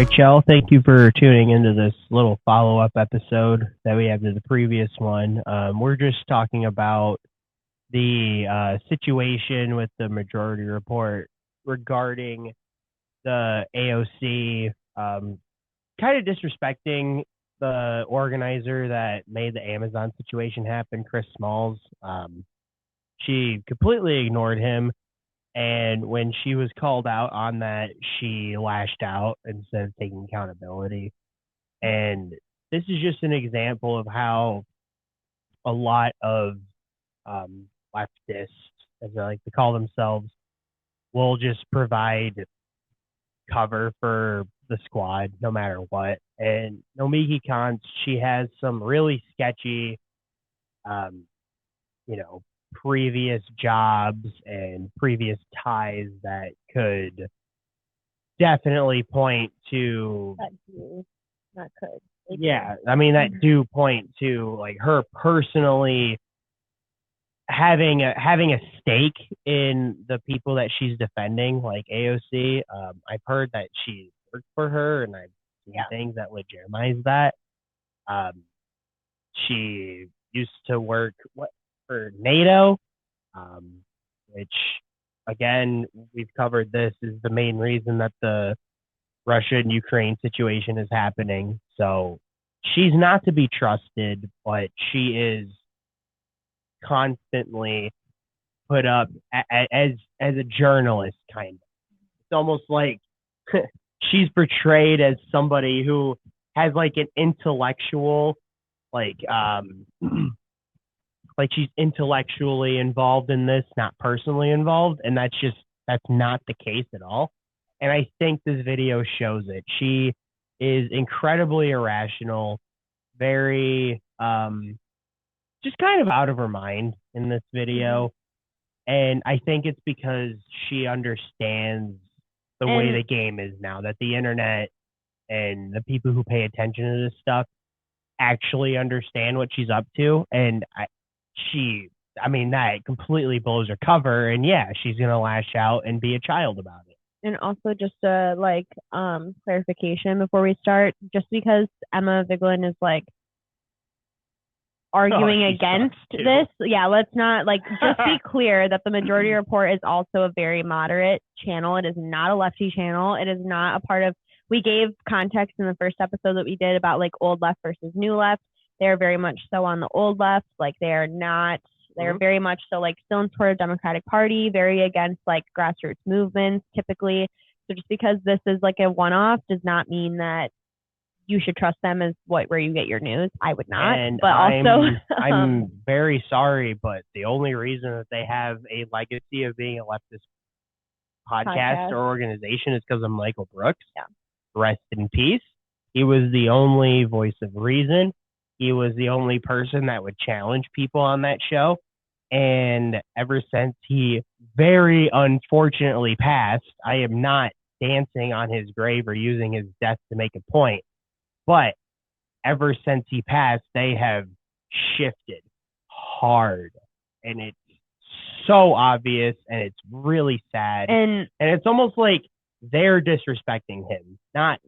right, Chell. Thank you for tuning into this little follow-up episode that we have to the previous one. We're just talking about the situation with the majority report regarding the AOC kind of disrespecting the organizer that made the Amazon situation happen, Chris Smalls. She completely ignored him. And when she was called out on that, she lashed out instead of taking accountability. And this is just an example of how a lot of leftists, as they like to call themselves, will just provide cover for the squad no matter what. And Nomiki Konst, she has some really sketchy, previous jobs and previous ties that could definitely point to that do point to like her personally having a stake in the people that she's defending, like AOC. I've heard that she worked for her, and I've seen things that legitimize that. She used to work for NATO, which, again, we've covered this, is the main reason that the Russia and Ukraine situation is happening. So she's not to be trusted, but she is constantly put up as a journalist, kind of. It's almost like she's portrayed as somebody who has like an intellectual, like she's intellectually involved in this, not personally involved, and that's not the case at all. And I think this video shows it. She is incredibly irrational, very just kind of out of her mind in this video. And I think it's because she understands the way the game is now, that the internet and the people who pay attention to this stuff actually understand what she's up to. And that completely blows her cover. And she's going to lash out and be a child about it. And also just a clarification before we start, just because Emma Vigeland is arguing against this. Yeah, let's not just be clear that the Majority Report is also a very moderate channel. It is not a lefty channel. It is not a part of, we gave context in the first episode that we did about old left versus new left. They're very much so on the old left. They're very much so still in support of Democratic Party, very against grassroots movements typically. So just because this is a one-off does not mean that you should trust them as where you get your news. I would not. And but I'm very sorry, but the only reason that they have a legacy of being a leftist podcast or organization is because of Michael Brooks. Yeah. Rest in peace. He was the only voice of reason. He was the only person that would challenge people on that show. And ever since he very unfortunately passed, I am not dancing on his grave or using his death to make a point. But ever since he passed, they have shifted hard. And it's so obvious, and it's really sad. And it's almost like they're disrespecting him, not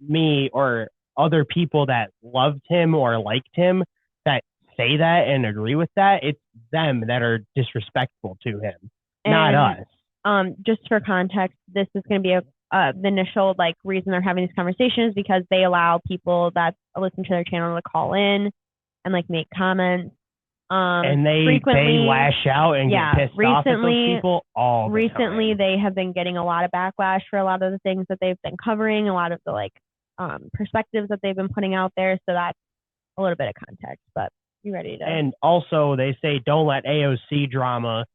me or other people that loved him or liked him that say that and agree with that. It's them that are disrespectful to him, not us. Just for context, this is going to be the initial reason they're having these conversations, because they allow people that listen to their channel to call in and make comments. And they lash out and get pissed off at those people all the Recently, time. they have been getting a lot of backlash for a lot of the things that they've been covering, a lot of the perspectives that they've been putting out there. So that's a little bit of context, but you ready to? And also they say, don't let AOC drama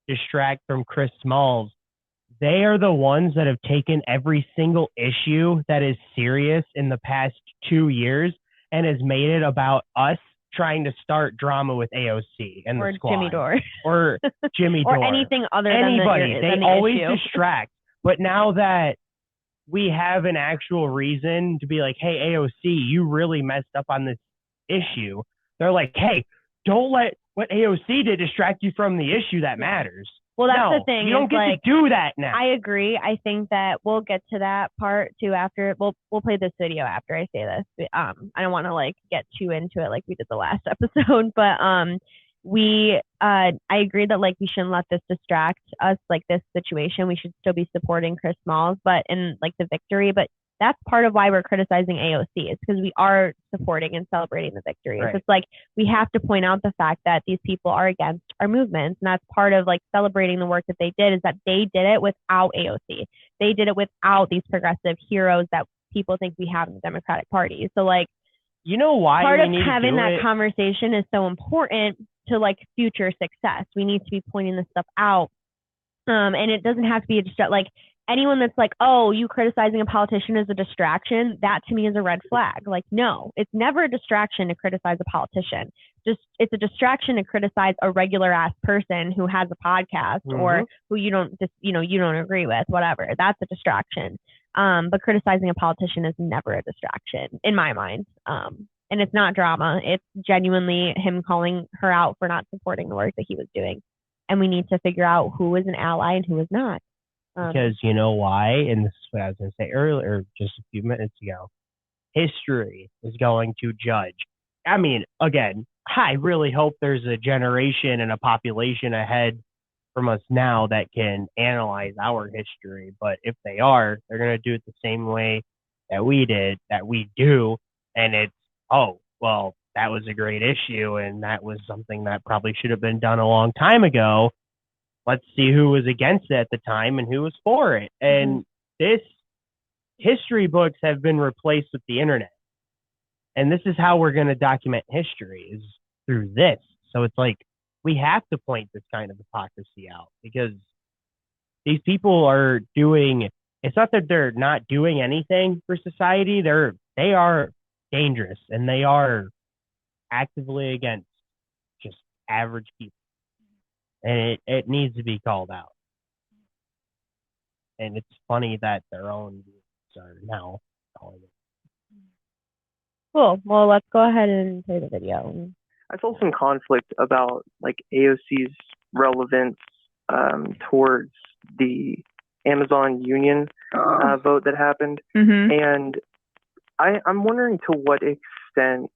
distract from Chris Smalls. They are the ones that have taken every single issue that is serious in the past 2 years and has made it about us trying to start drama with AOC and the squad. Jimmy Dore. Or Jimmy Dore. Or anything other anybody. than they always issue. distract. But now that we have an actual reason to be like, hey, AOC, you really messed up on this issue. They're like, hey, don't let what AOC did distract you from the issue that matters. Well, that's the thing. You don't get to do that now. I agree. I think that we'll get to that part too after. We'll play this video after I say this. I don't want to get too into it like we did the last episode, but I agree that we shouldn't let this distract us, this situation. We should still be supporting Chris Smalls, but in the victory. But that's part of why we're criticizing AOC. It's because we are supporting and celebrating the victory. Right. It's we have to point out the fact that these people are against our movements. And that's part of celebrating the work that they did, is that they did it without AOC. They did it without these progressive heroes that people think we have in the Democratic Party. So you know why part of having that conversation is so important to future success. We need to be pointing this stuff out. And it doesn't have to be anyone that's oh, you criticizing a politician is a distraction, that to me is a red flag. No, it's never a distraction to criticize a politician. It's a distraction to criticize a regular ass person who has a podcast or who you don't agree with, whatever. That's a distraction. But criticizing a politician is never a distraction in my mind. And it's not drama. It's genuinely him calling her out for not supporting the work that he was doing. And we need to figure out who is an ally and who is not. Because you know why, and this is what I was going to say earlier, just a few minutes ago, history is going to judge. I mean, again, I really hope there's a generation and a population ahead from us now that can analyze our history. But if they are, they're going to do it the same way that we do. And it's, oh, well, that was a great issue, and that was something that probably should have been done a long time ago. Let's see who was against it at the time and who was for it. And this history books have been replaced with the internet. And this is how we're going to document history, is through this. So it's we have to point this kind of hypocrisy out, because these people are doing, it's not that they're not doing anything for society. They are dangerous, and they are actively against just average people. And it needs to be called out. And it's funny that their own views are now calling it. Cool. Well, let's go ahead and play the video. I saw some conflict about AOC's relevance towards the Amazon union vote that happened. And I'm wondering, to what extent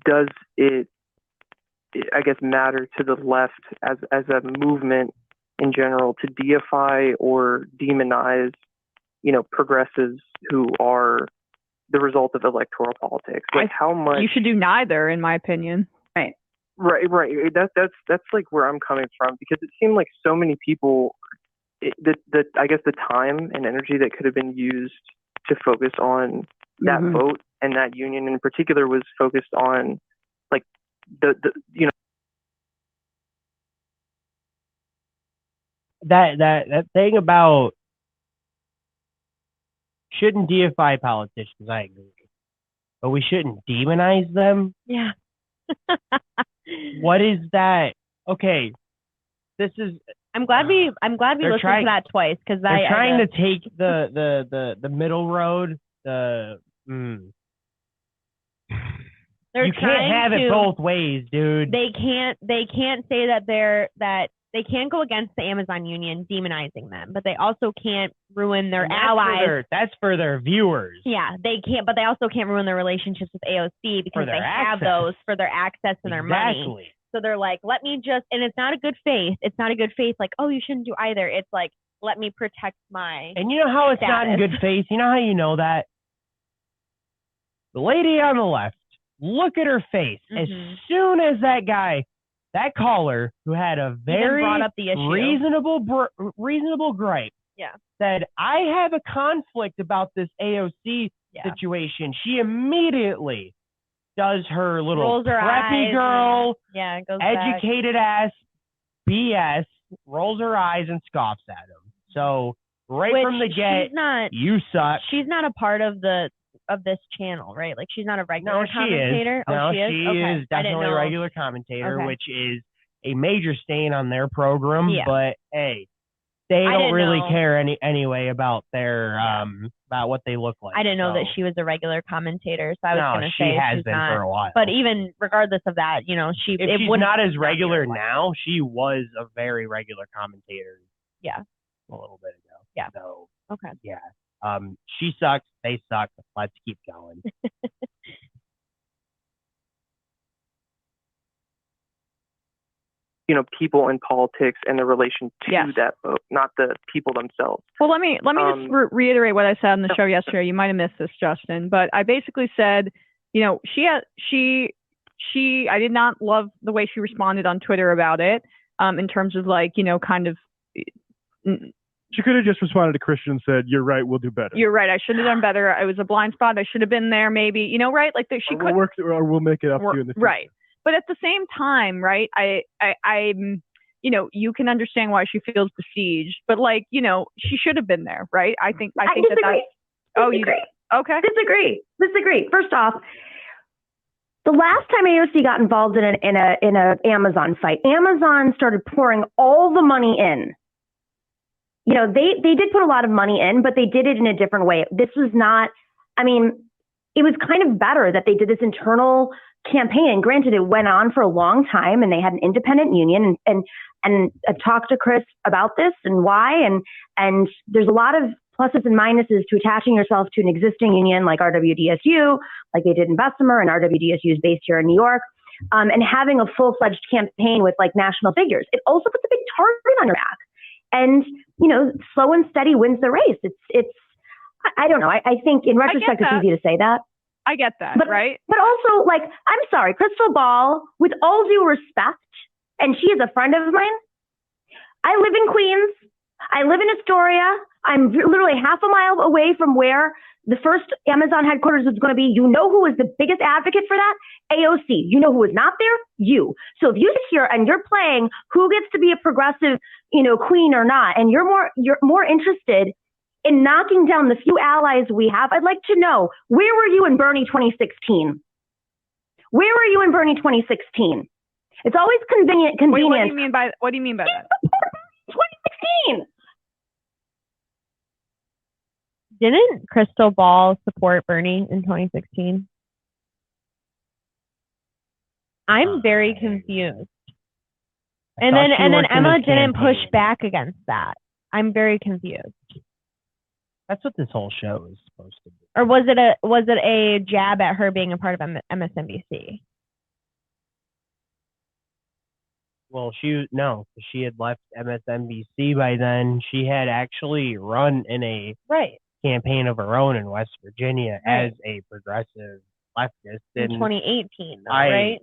does it, I guess, matter to the left as a movement in general to deify or demonize, progressives who are the result of electoral politics? How much you should do neither, in my opinion. Right. That's where I'm coming from, because it seemed like so many people, I guess the time and energy that could have been used to focus on that vote and that union in particular was focused on that thing about shouldn't deify politicians. I agree, but we shouldn't demonize them. Yeah. What is that? Okay, this is. I'm glad we listened to that twice, because they're trying to take the middle road. You can't have it both ways, dude. They can't say that they can't go against the Amazon union demonizing them, but they also can't ruin their allies. That's for their viewers. Yeah, they can't, but they also can't ruin their relationships with AOC, because they have those for their access and their money. So they're let me just, and it's not a good faith. It's not a good faith. Oh, you shouldn't do either. It's let me protect my. And you know how it's not in good faith? You know how you know that? The lady on the left, look at her face. As soon as that caller, who had a very brought up the issue, reasonable gripe, said, I have a conflict about this AOC situation, she immediately does her little preppy girl, educated ass BS, rolls her eyes and scoffs at him. So from the get, you suck. She's not a part of this channel, right? she's not a regular commentator. She is definitely a regular commentator, which is a major stain on their program. But hey, they don't really care anyway about their about what they look like. I didn't know that she was a regular commentator, so I was going to say she has been not, for a while. But even regardless of that, you know, she's not as regular now. She was a very regular commentator. Yeah, a little bit ago. Yeah. So okay. Yeah. She sucks. They suck. Let's keep going. You know, people in politics and the relation to that vote, not the people themselves. Well, let me just reiterate what I said on the show yesterday. You might have missed this, Justin, but I basically said, you know, I did not love the way she responded on Twitter about it, in terms of like, you know, kind of. She could have just responded to Christian and said, "You're right, we'll do better." You're right. I should have done better. It was a blind spot. I should have been there, maybe. You know, right? Like she could work, or we'll make it up to you in the future. Right. But at the same time, right? I'm, you know, you can understand why she feels besieged, but like, you know, she should have been there, right? I think disagree. You do. Okay. Disagree. First off, the last time AOC got involved in an Amazon fight, Amazon started pouring all the money in. You know, they did put a lot of money in, but they did it in a different way. This was not, I mean, it was kind of better that they did this internal campaign. Granted, it went on for a long time and they had an independent union and I talked to Chris about this and why. And there's a lot of pluses and minuses to attaching yourself to an existing union like RWDSU, like they did in Bessemer, and RWDSU is based here in New York, and having a full-fledged campaign with like national figures. It also puts a big target on your back. And, you know, slow and steady wins the race. It's I don't know. I think in retrospect, it's easy to say that. I get that, right? But also, like, I'm sorry, Crystal Ball, with all due respect, and she is a friend of mine. I live in Queens. I live in Astoria. I'm literally half a mile away from where the first Amazon headquarters is going to be. You know who is the biggest advocate for that? AOC. You know who is not there? You. So if you sit here and you're playing who gets to be a progressive, you know, queen or not, and you're more interested in knocking down the few allies we have, I'd like to know, where were you in Bernie 2016? Where were you in Bernie 2016? It's always convenient. Wait, what do you mean by that? 2016. Didn't Crystal Ball support Bernie in 2016? I'm very confused. And then Emma didn't push back against that. I'm very confused. That's what this whole show is supposed to be. Or was it a jab at her being a part of MSNBC? Well, she had left MSNBC by then. She had actually run in a campaign of her own in West Virginia as a progressive leftist. In 2018, though, right?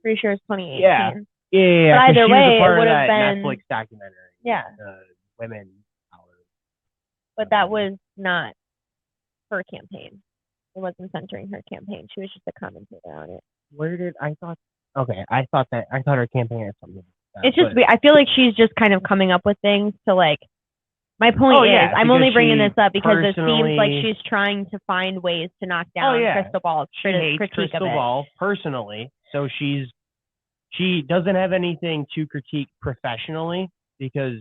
Pretty sure it's 2018. Yeah. But either way, it would have been Netflix documentary. Yeah. Women. But that was not her campaign. It wasn't centering her campaign. She was just a commentator on it. I thought her campaign had something. It's just, I feel like she's just kind of coming up with things to like, my point is, I'm only bringing this up because it seems like she's trying to find ways to knock down Crystal Ball's critique Crystal Ball personally, so she doesn't have anything to critique professionally, because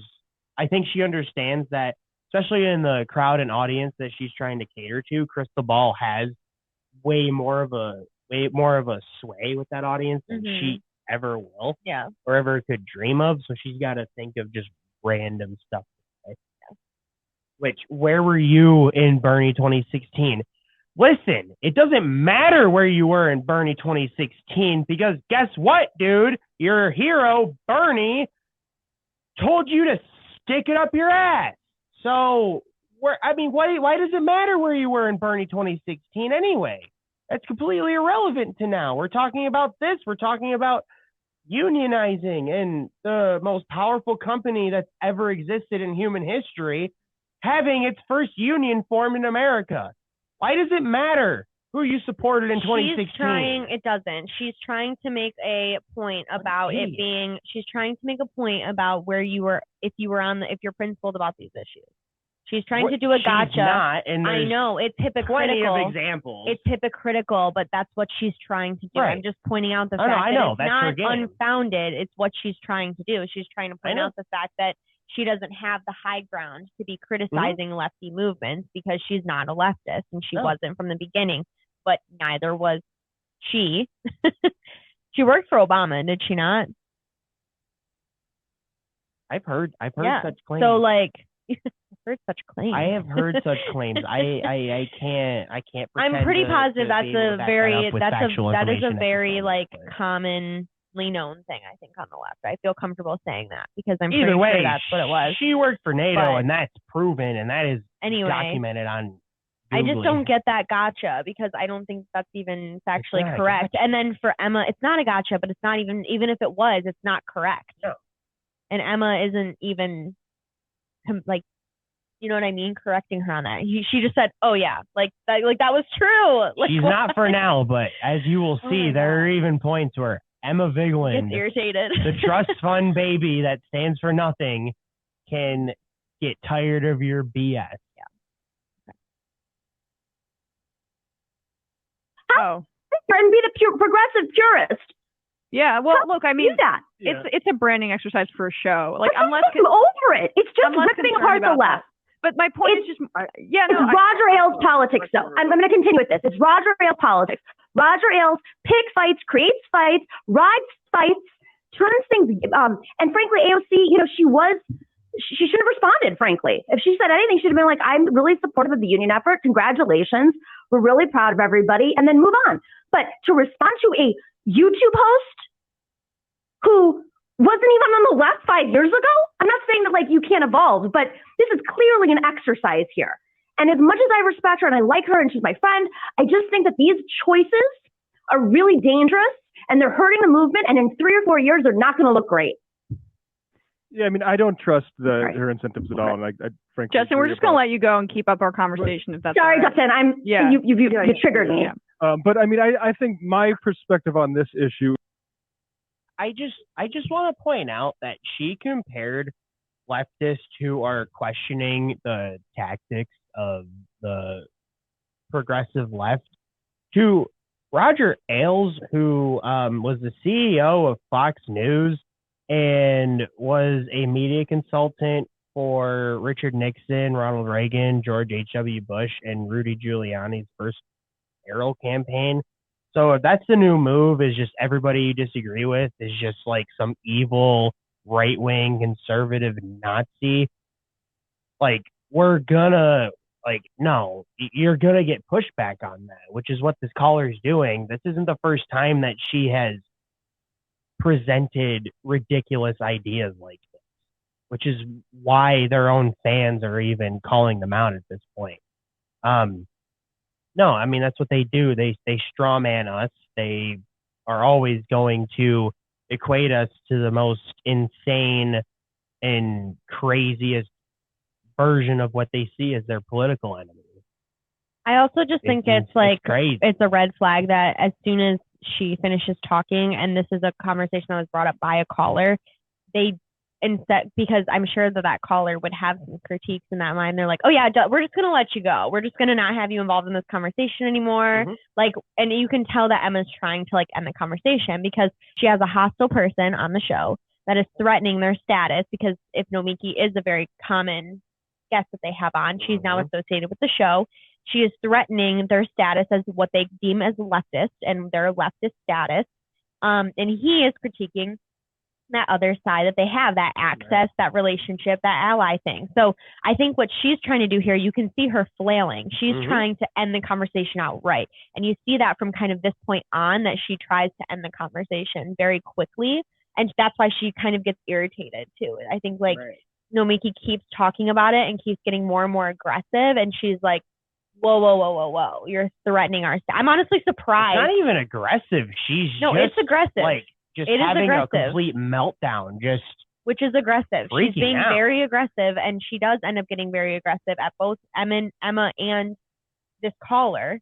I think she understands that, especially in the crowd and audience that she's trying to cater to, Crystal Ball has way more of a sway with that audience than she ever will, or ever could dream of. So she's got to think of just random stuff. Which, where were you in Bernie 2016? Listen, it doesn't matter where you were in Bernie 2016, because guess what, dude? Your hero, Bernie, told you to stick it up your ass. So, why does it matter where you were in Bernie 2016 anyway? That's completely irrelevant to now. We're talking about this. We're talking about unionizing and the most powerful company that's ever existed in human history having its first union formed in America. Why does it matter who you supported in 2016? It doesn't. She's trying to make a point about it being, she's trying to make a point about where you were, if you're principled about these issues. She's trying to do a gotcha. She's not, and I know, it's hypocritical. Plenty of examples. It's hypocritical, but that's what she's trying to do. Right. I'm just pointing out the fact that it's not unfounded. It's what she's trying to do. She's trying to point out the fact that she doesn't have the high ground to be criticizing lefty movements because she's not a leftist and she wasn't from the beginning, but neither was she. She worked for Obama, did she not? I've heard such claims. So like, I've heard such claims. I have heard such claims. I can't. I'm pretty positive that is a very like commonly known thing. I think on the left. I feel comfortable saying that because I'm pretty sure that's what it was. She worked for NATO, and that's proven, and that is documented on. I just don't get that gotcha because I don't think that's even factually correct. And then for Emma, it's not a gotcha, but it's not even if it was, it's not correct. No. And Emma isn't even like, you know what I mean, correcting her on that. She just said, "Oh yeah, like that was true." Like, she's not for now, but as you will see, there are even points where Emma Vigeland, gets irritated. the trust fund baby that stands for nothing, can get tired of your BS. And be the progressive purist. Yeah, well, look, I mean, that. It's a branding exercise for a show. Like, I'm over it. It's just ripping apart the left. But my point is just, it's Roger Ailes politics, though. I'm going to continue with this. It's Roger Ailes politics. Roger Ailes picks fights, creates fights, rides fights, turns things. And frankly, AOC, she should have responded, frankly. If she said anything, she'd have been like, I'm really supportive of the union effort. Congratulations. We're really proud of everybody. And then move on. But to respond to a YouTube host who wasn't even on the left 5 years ago, I'm not saying that like you can't evolve, but this is clearly an exercise here. And as much as I respect her and I like her and she's my friend, I just think that these choices are really dangerous and they're hurting the movement. And in 3 or 4 years, they're not going to look great. Yeah, I mean, I don't trust her incentives at all. And I frankly, Justin, we're just going to let you go and keep up our conversation. If that's sorry, Justin, you triggered me. But I mean, I think my perspective on this issue. I just want to point out that she compared leftists who are questioning the tactics of the progressive left to Roger Ailes, who was the CEO of Fox News and was a media consultant for Richard Nixon, Ronald Reagan, George H.W. Bush, and Rudy Giuliani's first mayoral campaign. So if that's the new move, is just everybody you disagree with is just like some evil right-wing conservative Nazi, like we're gonna no, you're gonna get pushback on that, which is what this caller is doing. This isn't the first time that she has presented ridiculous ideas like this, which is why their own fans are even calling them out at this point. No, I mean, that's what they do. They straw man us. They are always going to equate us to the most insane and craziest version of what they see as their political enemy. I also just think it's crazy. It's a red flag that as soon as she finishes talking, and this is a conversation that was brought up by a caller, instead, because I'm sure that caller would have some critiques in that mind. They're like, oh yeah, we're just going to let you go. We're just going to not have you involved in this conversation anymore. Mm-hmm. And you can tell that Emma's trying to end the conversation because she has a hostile person on the show that is threatening their status, because if Nomiki is a very common guest that they have on, she's now associated with the show. She is threatening their status as what they deem as leftist and their leftist status. And he is critiquing that other side, that they have that access, that relationship, that ally thing. So I think what she's trying to do here, you can see her flailing. She's trying to end the conversation outright. And you see that from kind of this point on, that she tries to end the conversation very quickly. And that's why she kind of gets irritated too. I think Nomiki keeps talking about it and keeps getting more and more aggressive. And she's like, whoa, you're threatening our staff. I'm honestly surprised. It's not even aggressive. It's aggressive. Just having a complete meltdown, which is aggressive. She's being out. Very aggressive, and she does end up getting very aggressive at both Emma and this caller.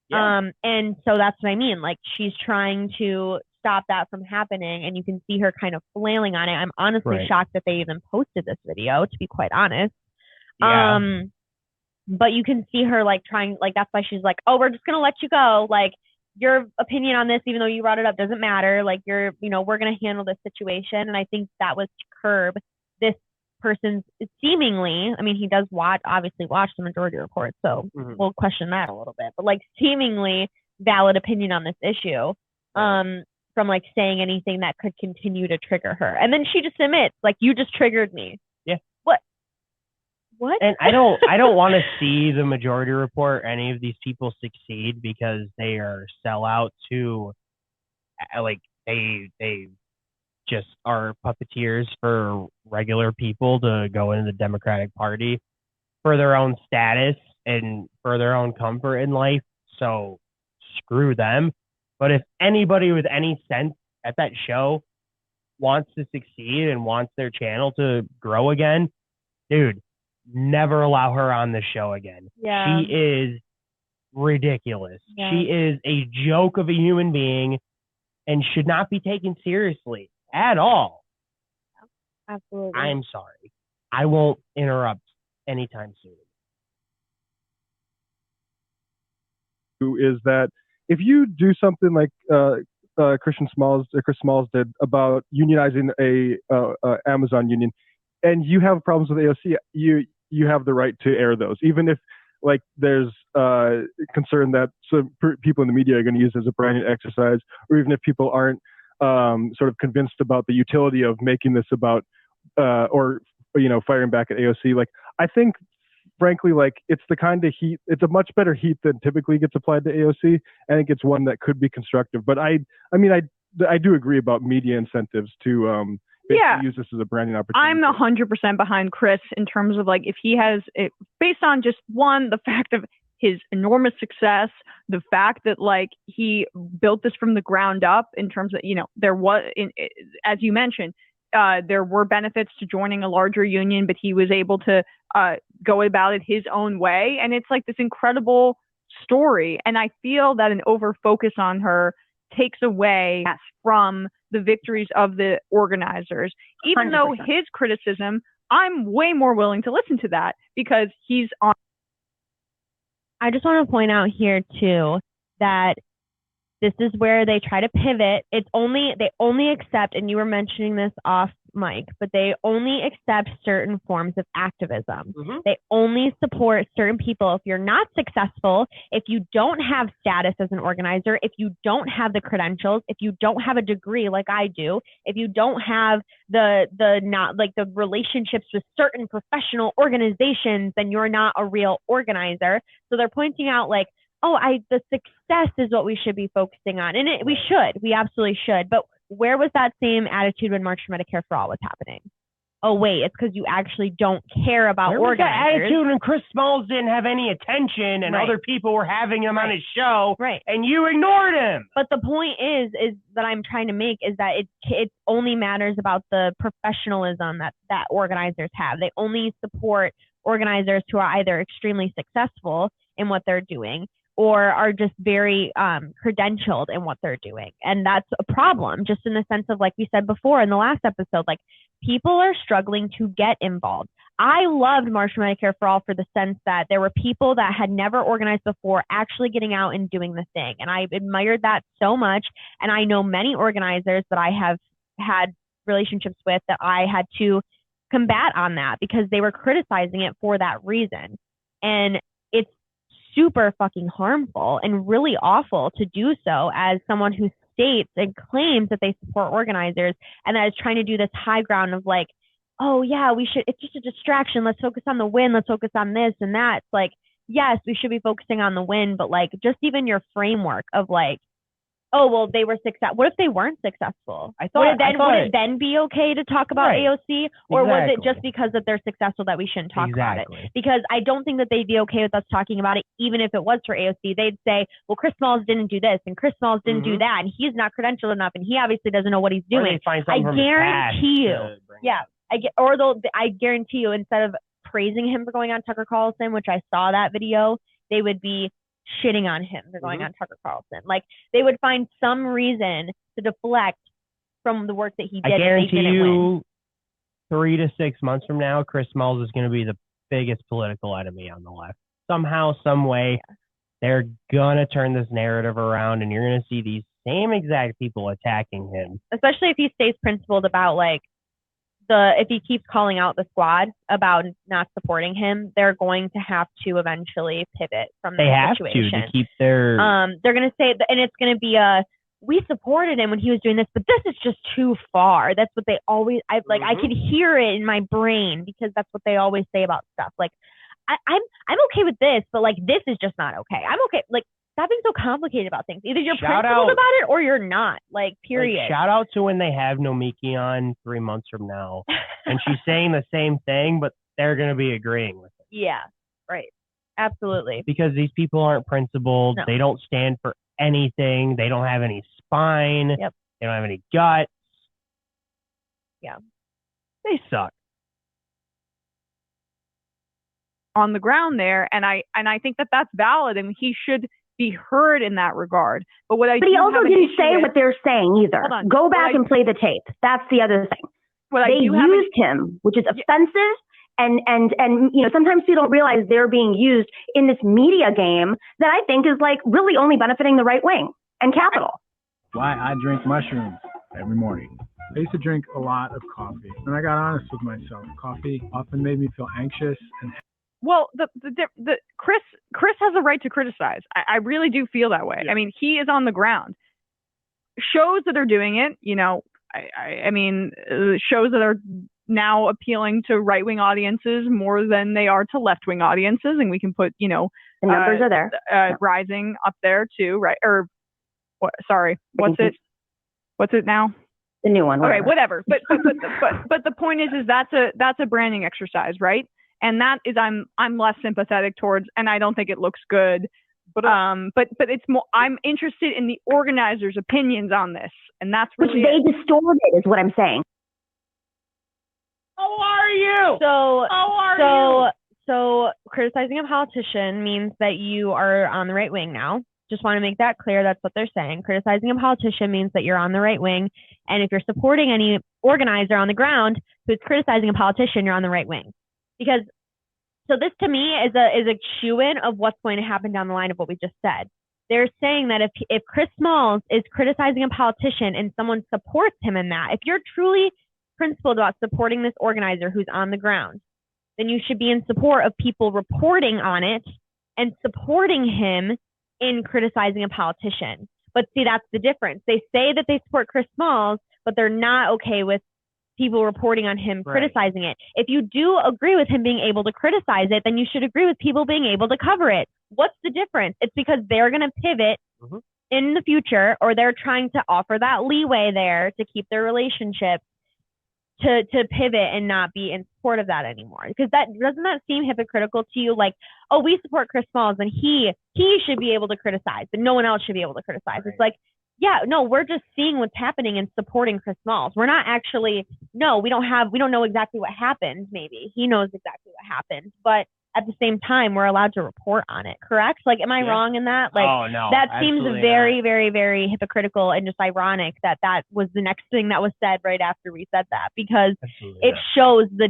Yeah. And so that's what I mean. She's trying to stop that from happening, and you can see her kind of flailing on it. I'm honestly shocked that they even posted this video, to be quite honest. Yeah. But you can see her trying, that's why she's like, oh, we're just gonna let you go. Your opinion on this, even though you brought it up, doesn't matter. We're going to handle this situation. And I think that was to curb this person's seemingly, I mean, he does obviously watch the Majority Report, so we'll question that a little bit, but like seemingly valid opinion on this issue, from like saying anything that could continue to trigger her. And then she just admits, like, you just triggered me. Yeah. What? And I don't want to see the Majority Report, any of these people succeed, because they are sellouts who, like, they just are puppeteers for regular people to go into the Democratic Party for their own status and for their own comfort in life. So screw them. But if anybody with any sense at that show wants to succeed and wants their channel to grow again, dude, never allow her on the show again. Yeah. She is ridiculous. Yeah. She is a joke of a human being and should not be taken seriously at all. Absolutely. I'm sorry. I won't interrupt anytime soon. Is that if you do something like Chris Smalls did about unionizing a Amazon union, and you have problems with AOC, you have the right to air those, even if like there's concern that some people in the media are going to use it as a branding exercise, or even if people aren't sort of convinced about the utility of making this about or firing back at AOC. Like, I think frankly, like, it's the kind of heat, it's a much better heat than typically gets applied to AOC. I think it's one that could be constructive, but I do agree about media incentives to use this as a branding opportunity. I'm 100% behind Chris in terms of, like, if he has it, based on just one, the fact of his enormous success, the fact that, like, he built this from the ground up in terms of, there was, as you mentioned, there were benefits to joining a larger union, but he was able to go about it his own way. And it's like this incredible story. And I feel that an over focus on her takes away from the victories of the organizers. Even 100%. Though his criticism, I'm way more willing to listen to that because he's on. I just want to point out here too that this is where they try to pivot. They only accept, and you were mentioning this off mic, but they only accept certain forms of activism. Mm-hmm. They only support certain people. If you're not successful, if you don't have status as an organizer, if you don't have the credentials, if you don't have a degree like I do, if you don't have the relationships with certain professional organizations, then you're not a real organizer. So they're pointing out, like, the success is what we should be focusing on. And we absolutely should. But where was that same attitude when March for Medicare for All was happening? Oh, wait, it's because you actually don't care about organizers. That attitude when Chris Smalls didn't have any attention and other people were having him on his show, and you ignored him. But the point is that I'm trying to make is that it only matters about the professionalism that organizers have. They only support organizers who are either extremely successful in what they're doing or are just very credentialed in what they're doing. And that's a problem, just in the sense of, like we said before in the last episode, like, people are struggling to get involved. I loved March for Medicare for All for the sense that there were people that had never organized before actually getting out and doing the thing. And I admired that so much. And I know many organizers that I have had relationships with that I had to combat on that because they were criticizing it for that reason. And it's super fucking harmful and really awful to do so as someone who states and claims that they support organizers and that is trying to do this high ground of, like, oh yeah, it's just a distraction. Let's focus on the win. Let's focus on this and that. It's like, yes, we should be focusing on the win, but, like, just even your framework of, like, oh, well, they were successful. What if they weren't successful? Would it then be okay to talk about AOC? Or was it just because that they're successful that we shouldn't talk about it? Because I don't think that they'd be okay with us talking about it, even if it was for AOC. They'd say, well, Chris Smalls didn't do this, and Chris Smalls didn't do that, and he's not credentialed enough, and he obviously doesn't know what he's doing. I guarantee you. Yeah. I guarantee you, instead of praising him for going on Tucker Carlson, which I saw that video, they would be shitting on him for going on Tucker Carlson. Like, they would find some reason to deflect from the work that he did. I guarantee you 3 to 6 months from now, Chris Smalls is going to be the biggest political enemy on the left. Somehow, some way, they're going to turn this narrative around, and you're going to see these same exact people attacking him. Especially if he stays principled about, like, if he keeps calling out the squad about not supporting him, they're going to have to eventually pivot from that situation. They have to keep their. They're going to say, and it's going to be we supported him when he was doing this, but this is just too far. That's what they always. I could hear it in my brain because that's what they always say about stuff. Like, I'm okay with this, but like this is just not okay. I'm okay. Like, stop being so complicated about things. Either you're principled about it or you're not. Like, period. Like, shout out to when they have Nomiki on 3 months from now, and she's saying the same thing, but they're going to be agreeing with it. Yeah, right. Absolutely. Because these people aren't principled. No. They don't stand for anything. They don't have any spine. Yep. They don't have any guts. Yeah. They suck. On the ground there, and I think that that's valid, and he should be heard in that regard. But he also didn't say what they're saying either. Go back and play the tape. That's the other thing. They used him, which is offensive, and sometimes people don't realize they're being used in this media game that I think is like really only benefiting the right wing and capital. Why I drink mushrooms every morning. I used to drink a lot of coffee, and I got honest with myself. Coffee often made me feel anxious and. Well, the Chris has a right to criticize. I really do feel that way. Yeah. I mean, he is on the ground. Shows that are doing it, I mean, shows that are now appealing to right-wing audiences more than they are to left-wing audiences, and we can put, the numbers are there. Rising up there too, right? Or what? Sorry, what's it now? The new one. Okay, whatever. But the point is that's a branding exercise, right? And that is I'm less sympathetic towards, and I don't think it looks good. But it's more. I'm interested in the organizers' opinions on this, and that's really which they distorted, is what I'm saying. How are you? So criticizing a politician means that you are on the right wing now. Just want to make that clear. That's what they're saying. Criticizing a politician means that you're on the right wing, and if you're supporting any organizer on the ground who's criticizing a politician, you're on the right wing. Because so this to me is a chew-in of what's going to happen down the line of what we just said. They're saying that if Chris Smalls is criticizing a politician and someone supports him in that, if you're truly principled about supporting this organizer who's on the ground, then you should be in support of people reporting on it and supporting him in criticizing a politician. But see, that's the difference. They say that they support Chris Smalls, but they're not okay with people reporting on him criticizing it. If you do agree with him being able to criticize it, then you should agree with people being able to cover it. What's the difference? It's because they're going to pivot in the future, or they're trying to offer that leeway there to keep their relationship to pivot and not be in support of that anymore. Because doesn't that seem hypocritical to you? Like, oh, we support Chris Smalls and he should be able to criticize, but no one else should be able to criticize. Right. It's like, yeah, no, we're just seeing what's happening and supporting Chris Smalls. We're not actually, no, we don't know exactly what happened. Maybe he knows exactly what happened, but at the same time, we're allowed to report on it. Correct? Like, am I wrong in that? Like, oh, no, that seems very, very, very hypocritical and just ironic that was the next thing that was said right after we said that, because it shows the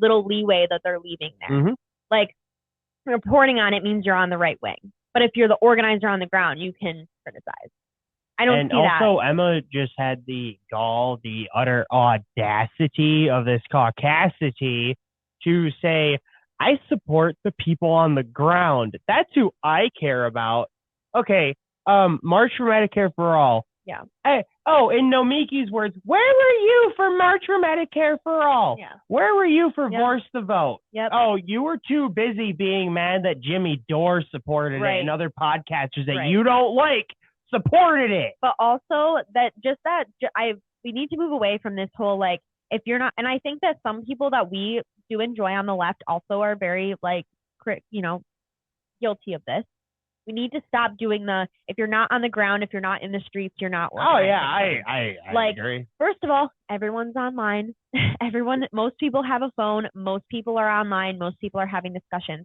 little leeway that they're leaving there. Like, reporting on it means you're on the right wing, but if you're the organizer on the ground, you can criticize. I don't see that. And also, Emma just had the gall, the utter audacity of this caucasity to say, I support the people on the ground. That's who I care about. Okay, March for Medicare for All. Yeah. Hey, in Nomiki's words, where were you for March for Medicare for All? Yeah. Where were you for Force the Vote? Yep. Oh, you were too busy being mad that Jimmy Dore supported it and other podcasters that you don't like supported it. But also we need to move away from this whole, like, if you're not, and I think that some people that we do enjoy on the left also are very, like, guilty of this. We need to stop doing if you're not on the ground, if you're not in the streets, you're not working. Oh yeah, I agree. First of all, everyone's online. Most people have a phone. Most people are online. Most people are having discussions.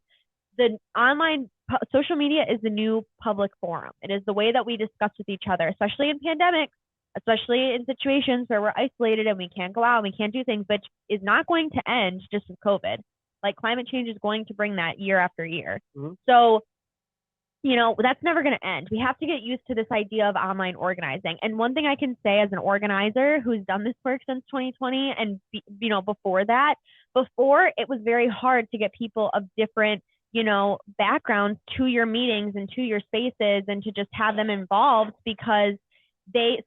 The online social media is the new public forum. It is the way that we discuss with each other, especially in pandemics, especially in situations where we're isolated and we can't go out and we can't do things, which is not going to end just with COVID. Like, climate change is going to bring that year after year. So that's never going to end. We have to get used to this idea of online organizing. And one thing I can say as an organizer who's done this work since 2020 and, before it was very hard to get people of different, backgrounds to your meetings and to your spaces and to just have them involved, because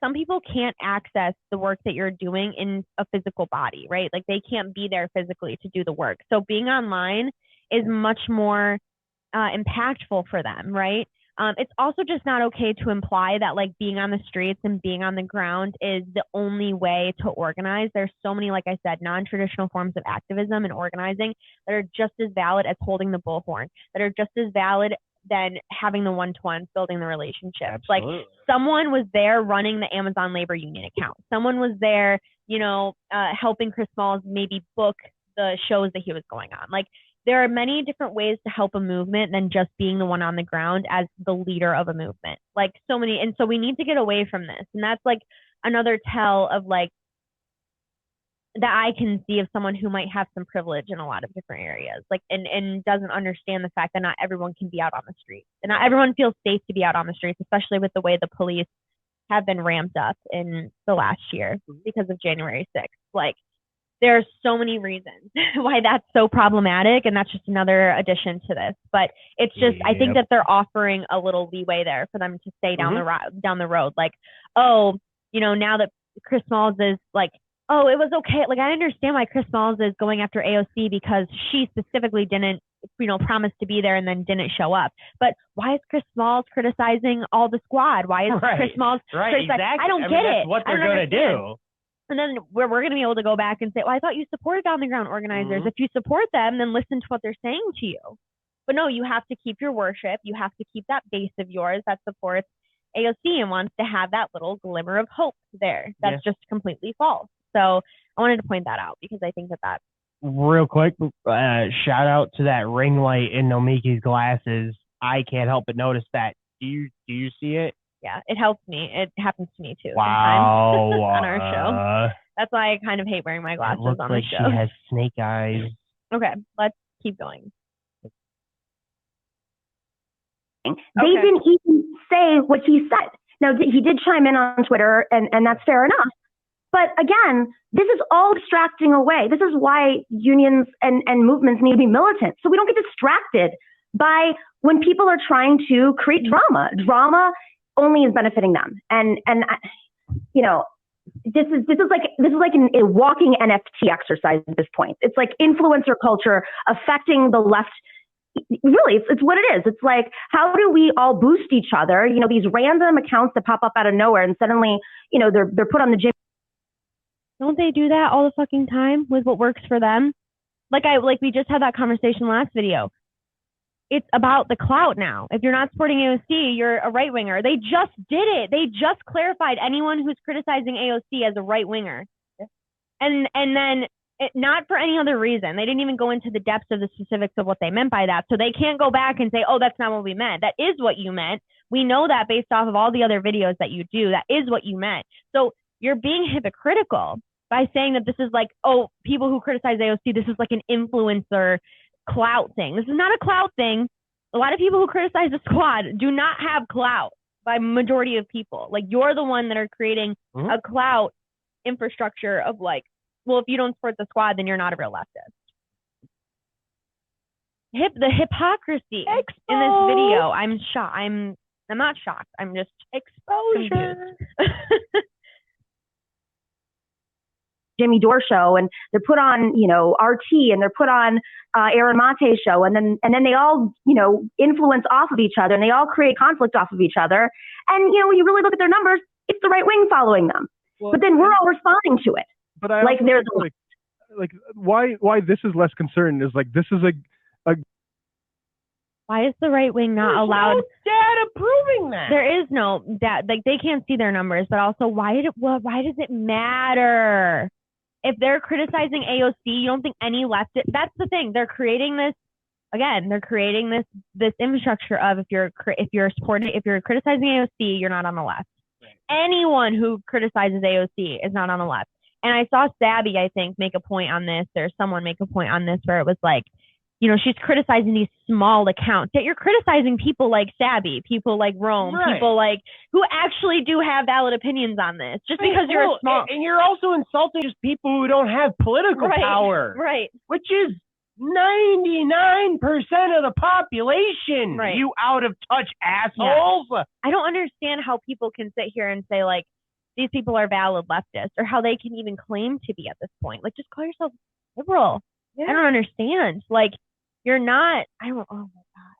some people can't access the work that you're doing in a physical body, right? Like they can't be there physically to do the work. So being online is much more impactful for them, right? It's also just not okay to imply that like being on the streets and being on the ground is the only way to organize. There's so many, like I said, non-traditional forms of activism and organizing that are just as valid as holding the bullhorn, that are just as valid than having the one-to-one, building the relationships. Absolutely. Like someone was there running the Amazon Labor Union account. Someone was there, helping Chris Smalls maybe book the shows that he was going on. Like there are many different ways to help a movement than just being the one on the ground as the leader of a movement. Like so many, and so we need to get away from this. And that's like another tell of like that I can see of someone who might have some privilege in a lot of different areas, like and doesn't understand the fact that not everyone can be out on the streets, and not everyone feels safe to be out on the streets, especially with the way the police have been ramped up in the last year because of January 6th. Like there's so many reasons why that's so problematic, and that's just another addition to this. But it's just, I think that they're offering a little leeway there for them to stay down the road. Like, now that Chris Smalls is like, oh, it was okay. Like, I understand why Chris Smalls is going after AOC because she specifically didn't, promise to be there and then didn't show up. But why is Chris Smalls criticizing all the squad? Why is Chris Smalls criticizing? Exactly. I don't get it. That's what they're going to do. And then we're going to be able to go back and say, well, I thought you supported on the ground organizers. If you support them, then listen to what they're saying to you. But no, you have to keep your worship. You have to keep that base of yours that supports AOC and wants to have that little glimmer of hope there. That's just completely false. So I wanted to point that out because I think that real quick, shout out to that ring light in Nomiki's glasses. I can't help but notice that. Do you see it? Yeah, it helps me. It happens to me too. Wow. Sometimes on our show. That's why I kind of hate wearing my glasses on the show. She has snake eyes. Okay, let's keep going. They didn't even say what he said. Now, he did chime in on Twitter, and that's fair enough. But again, this is all distracting away. This is why unions and movements need to be militant. So we don't get distracted by when people are trying to create drama. Drama only is benefiting them. And this is like a walking NFT exercise at this point. It's like influencer culture affecting the left. Really, it's what it is. It's like, how do we all boost each other? These random accounts that pop up out of nowhere and suddenly, they're put on the gym. Don't they do that all the fucking time with what works for them? Like we just had that conversation last video. It's about the clout now. If you're not supporting AOC, you're a right winger. They just did it. They just clarified anyone who's criticizing AOC as a right winger. And then not for any other reason. They didn't even go into the depths of the specifics of what they meant by that. So they can't go back and say, oh, that's not what we meant. That is what you meant. We know that based off of all the other videos that you do. That is what you meant. So you're being hypocritical by saying that this is like, oh, people who criticize AOC, this is like an influencer clout thing. This is not a clout thing. A lot of people who criticize the squad do not have clout by majority of people. Like, you're the one that are creating a clout infrastructure of like, well, if you don't support the squad, then you're not a real leftist. The hypocrisy in this video. I'm shocked. I'm not shocked. I'm just exposure. Jimmy Dore show, and they're put on, RT, and they're put on Aaron Mate's show, and then they all, influence off of each other, and they all create conflict off of each other. And when you really look at their numbers, it's the right wing following them. Well, but then we're all responding to it. But I like there's like why this is less concerned is like this is a why is the right wing not allowed? No data proving that. There is no data. Like, they can't see their numbers, but also why does it matter? If they're criticizing AOC, you don't think any left? That's the thing. They're creating this again. They're creating this infrastructure of if you're criticizing AOC, you're not on the left. Right. Anyone who criticizes AOC is not on the left. And I saw Sabby, I think, make a point on this, or someone make a point on this, where it was like, she's criticizing these small accounts. Yet you're criticizing people like Sabby, people like Rome, people like who actually do have valid opinions on this. Just because you're a small, and you're also insulting just people who don't have political power, right? Which is 99% of the population. Right. You out of touch assholes. Yeah. I don't understand how people can sit here and say like these people are valid leftists, or how they can even claim to be at this point. Like, just call yourself liberal. Yeah. I don't understand. Like, you're not. Oh my god.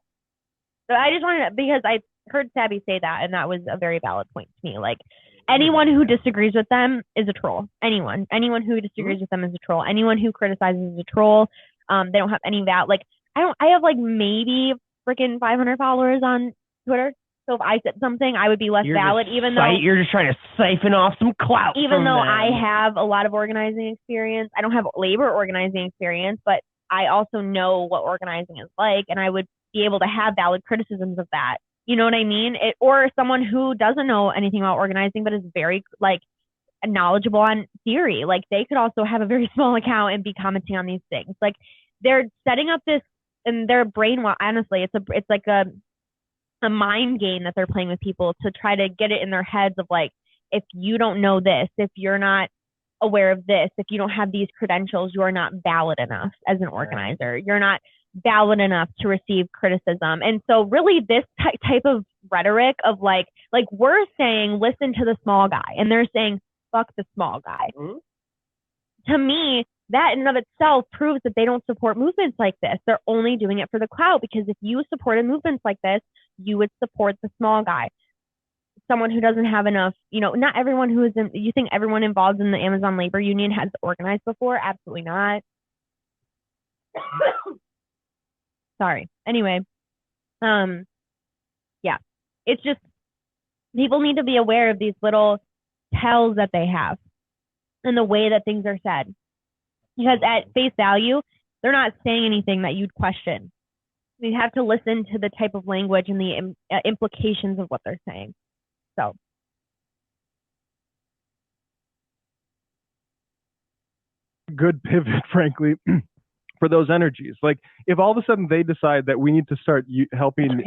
So I just wanted to, because I heard Sabby say that, and that was a very valid point to me. Like, anyone who disagrees with them is a troll. Anyone who disagrees with them is a troll. Anyone who criticizes is a troll. They don't have any value. Like, I have like maybe freaking 500 followers on Twitter. So if I said something, I would be less valid, even though you're just trying to siphon off some clout. Even though I have a lot of organizing experience, I don't have labor organizing experience, but I also know what organizing is like, and I would be able to have valid criticisms of that. You know what I mean? Or someone who doesn't know anything about organizing, but is very like knowledgeable on theory. Like, they could also have a very small account and be commenting on these things. Like, they're setting up this, and their brain. Well, honestly, it's like a mind game that they're playing with people to try to get it in their heads of like, if you don't know this, if you're not aware of this, if you don't have these credentials, you are not valid enough as an organizer. You're not valid enough to receive criticism. And so really this type of rhetoric of like we're saying, listen to the small guy, and they're saying, fuck the small guy. Mm-hmm. To me, that in and of itself proves that they don't support movements like this. They're only doing it for the clout, because if you supported movements like this, you would support the small guy. Someone who doesn't have enough, not everyone who is in, you think everyone involved in the Amazon labor union has organized before? Absolutely not. Sorry. Anyway, yeah, it's just, people need to be aware of these little tells that they have and the way that things are said. Because at face value, they're not saying anything that you'd question. You have to listen to the type of language and the implications of what they're saying. So. Good pivot, frankly, for those energies. Like, if all of a sudden they decide that we need to start helping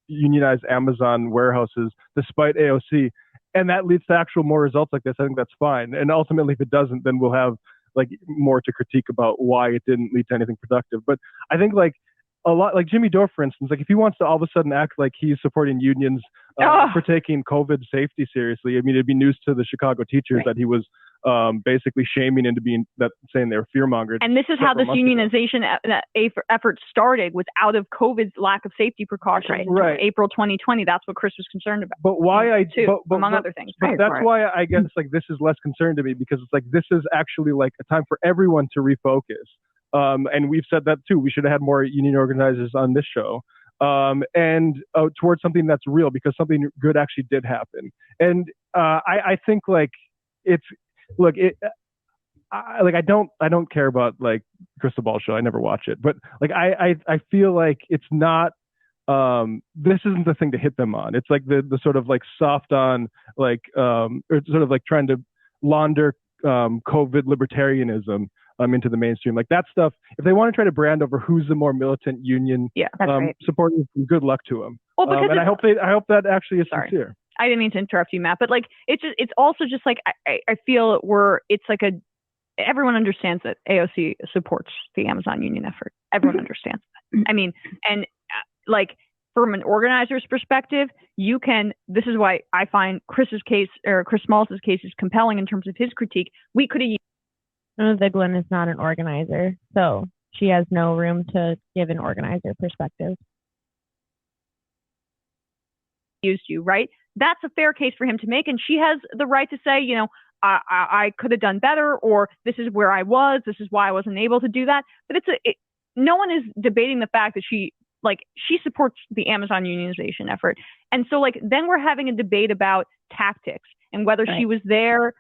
unionize Amazon warehouses despite AOC, and that leads to actual more results like this, I think that's fine. And ultimately, if it doesn't, then we'll have like more to critique about why it didn't lead to anything productive. But I think like a lot, like Jimmy Dore, for instance, like if he wants to all of a sudden act like he's supporting unions for taking COVID safety seriously, I mean, it'd be news to the Chicago teachers that he was basically shaming into saying they were fearmongers. And this is how this unionization effort started, was out of COVID's lack of safety precautions. Right. April 2020. That's what Chris was concerned about. But why among other things. But that's why I guess like this is less concern to me, because it's like this is actually like a time for everyone to refocus. And we've said that too. We should have had more union organizers on this show. And towards something that's real, because something good actually did happen. And I think like I don't care about like Crystal Ball Show. I never watch it, but like I feel like it's not. This isn't the thing to hit them on. It's like the sort of like soft on like or sort of like trying to launder COVID libertarianism into the mainstream. Like that stuff, if they want to try to brand over who's the more militant union supporting, good luck to them. Well, and I hope that actually is sincere. I didn't mean to interrupt you, Matt, but like it's also just like I feel it's like everyone understands that AOC supports the Amazon union effort. Everyone understands that. I mean, and like from an organizer's perspective, this is why I find Chris's case, or Chris Smalls' case, is compelling in terms of his critique. We could have Viglin is not an organizer, so she has no room to give an organizer perspective. Used you, right? That's a fair case for him to make, and she has the right to say, I could have done better, or this is where I was, this is why I wasn't able to do that. But no one is debating the fact that she supports the Amazon unionization effort. And so then we're having a debate about tactics and whether she was there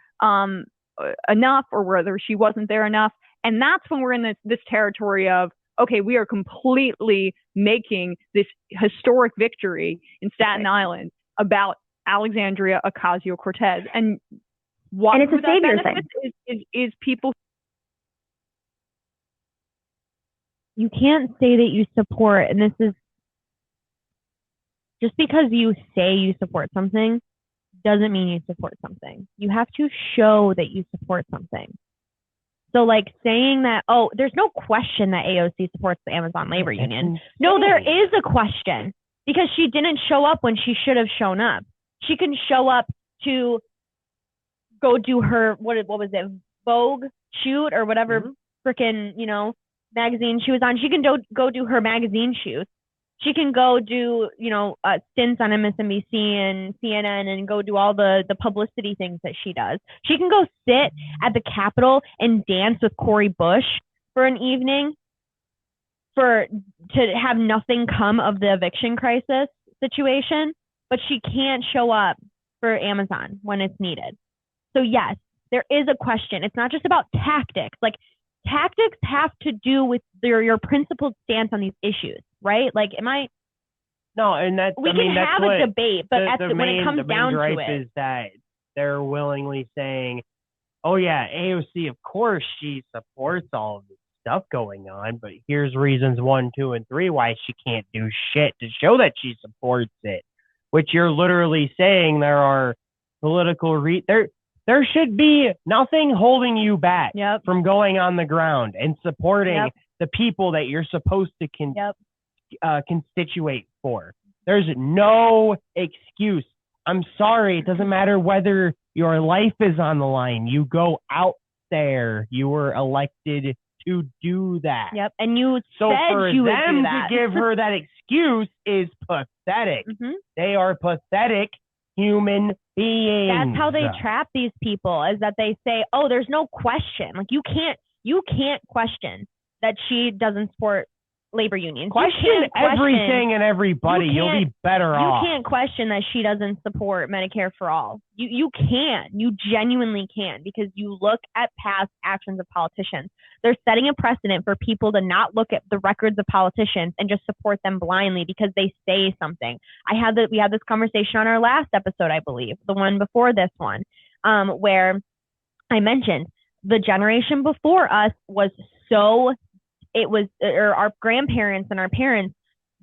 enough or whether she wasn't there enough. And that's when we're in this territory of, okay, we are completely making this historic victory in Staten Island about Alexandria Ocasio-Cortez. And it's a savior thing. Is people you can't say that you support, and this is just because you say you support something doesn't mean you support something. You have to show that you support something. So like saying that, oh, there's no question that AOC supports the Amazon labor union. No, there is a question because she didn't show up when she should have shown up. She can show up to go do her, what was it, Vogue shoot or whatever freaking, magazine she was on. She can go do her magazine shoot. She can go do, stints on MSNBC and CNN and go do all the publicity things that she does. She can go sit at the Capitol and dance with Cori Bush for an evening to have nothing come of the eviction crisis situation, but she can't show up for Amazon when it's needed. So yes, there is a question. It's not just about tactics. Like tactics have to do with your principled stance on these issues, right? Like, No, and that's we can have a debate, but when it comes down to it, is that they're willingly saying, "Oh yeah, AOC, of course she supports all of this stuff going on, but here's reasons 1, 2, and 3 why she can't do shit to show that she supports it." Which you're literally saying there are political there should be nothing holding you back from going on the ground and supporting the people that you're supposed to constitute for. There's no excuse. I'm sorry. It doesn't matter whether your life is on the line. You go out there. You were elected to do that. Yep. And you so said for you them would do that. to give her that excuse is pathetic. They are pathetic human beings. That's how they trap these people, is that they say, oh, there's no question. Like you can't question that she doesn't support labor unions. Question everything and everybody. You'll be better off. You can't question that she doesn't support Medicare for all. You can. You genuinely can, because you look at past actions of politicians. They're setting a precedent for people to not look at the records of politicians and just support them blindly because they say something. We had this conversation on our last episode, I believe, the one before this one, where I mentioned the generation before us our grandparents and our parents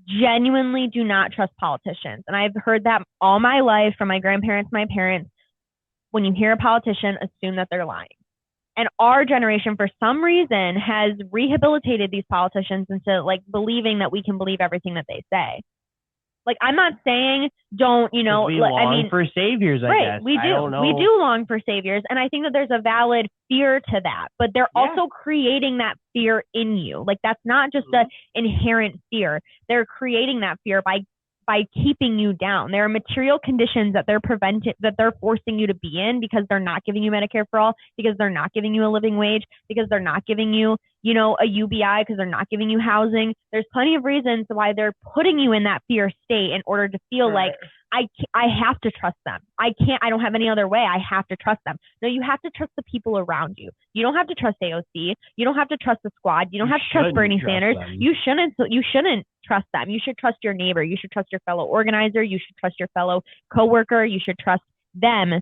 genuinely do not trust politicians. And I've heard that all my life from my grandparents, my parents. When you hear a politician, assume that they're lying. And our generation, for some reason, has rehabilitated these politicians into like believing that we can believe everything that they say. Like, I'm not saying don't, we long for saviors, I guess. We do. We do long for saviors. And I think that there's a valid fear to that. But they're also creating that fear in you. Like, that's not just an inherent fear. They're creating that fear by keeping you down. There are material conditions that they're forcing you to be in because they're not giving you Medicare for all, because they're not giving you a living wage, because they're not giving you, a UBI, because they're not giving you housing. There's plenty of reasons why they're putting you in that fear state in order to feel like I have to trust them. I don't have any other way. I have to trust them. No, you have to trust the people around you. You don't have to trust AOC. You don't have to trust the squad. You don't have to trust Bernie Sanders. You shouldn't trust them. You should trust your neighbor. You should trust your fellow organizer. You should trust your fellow coworker. You should trust them.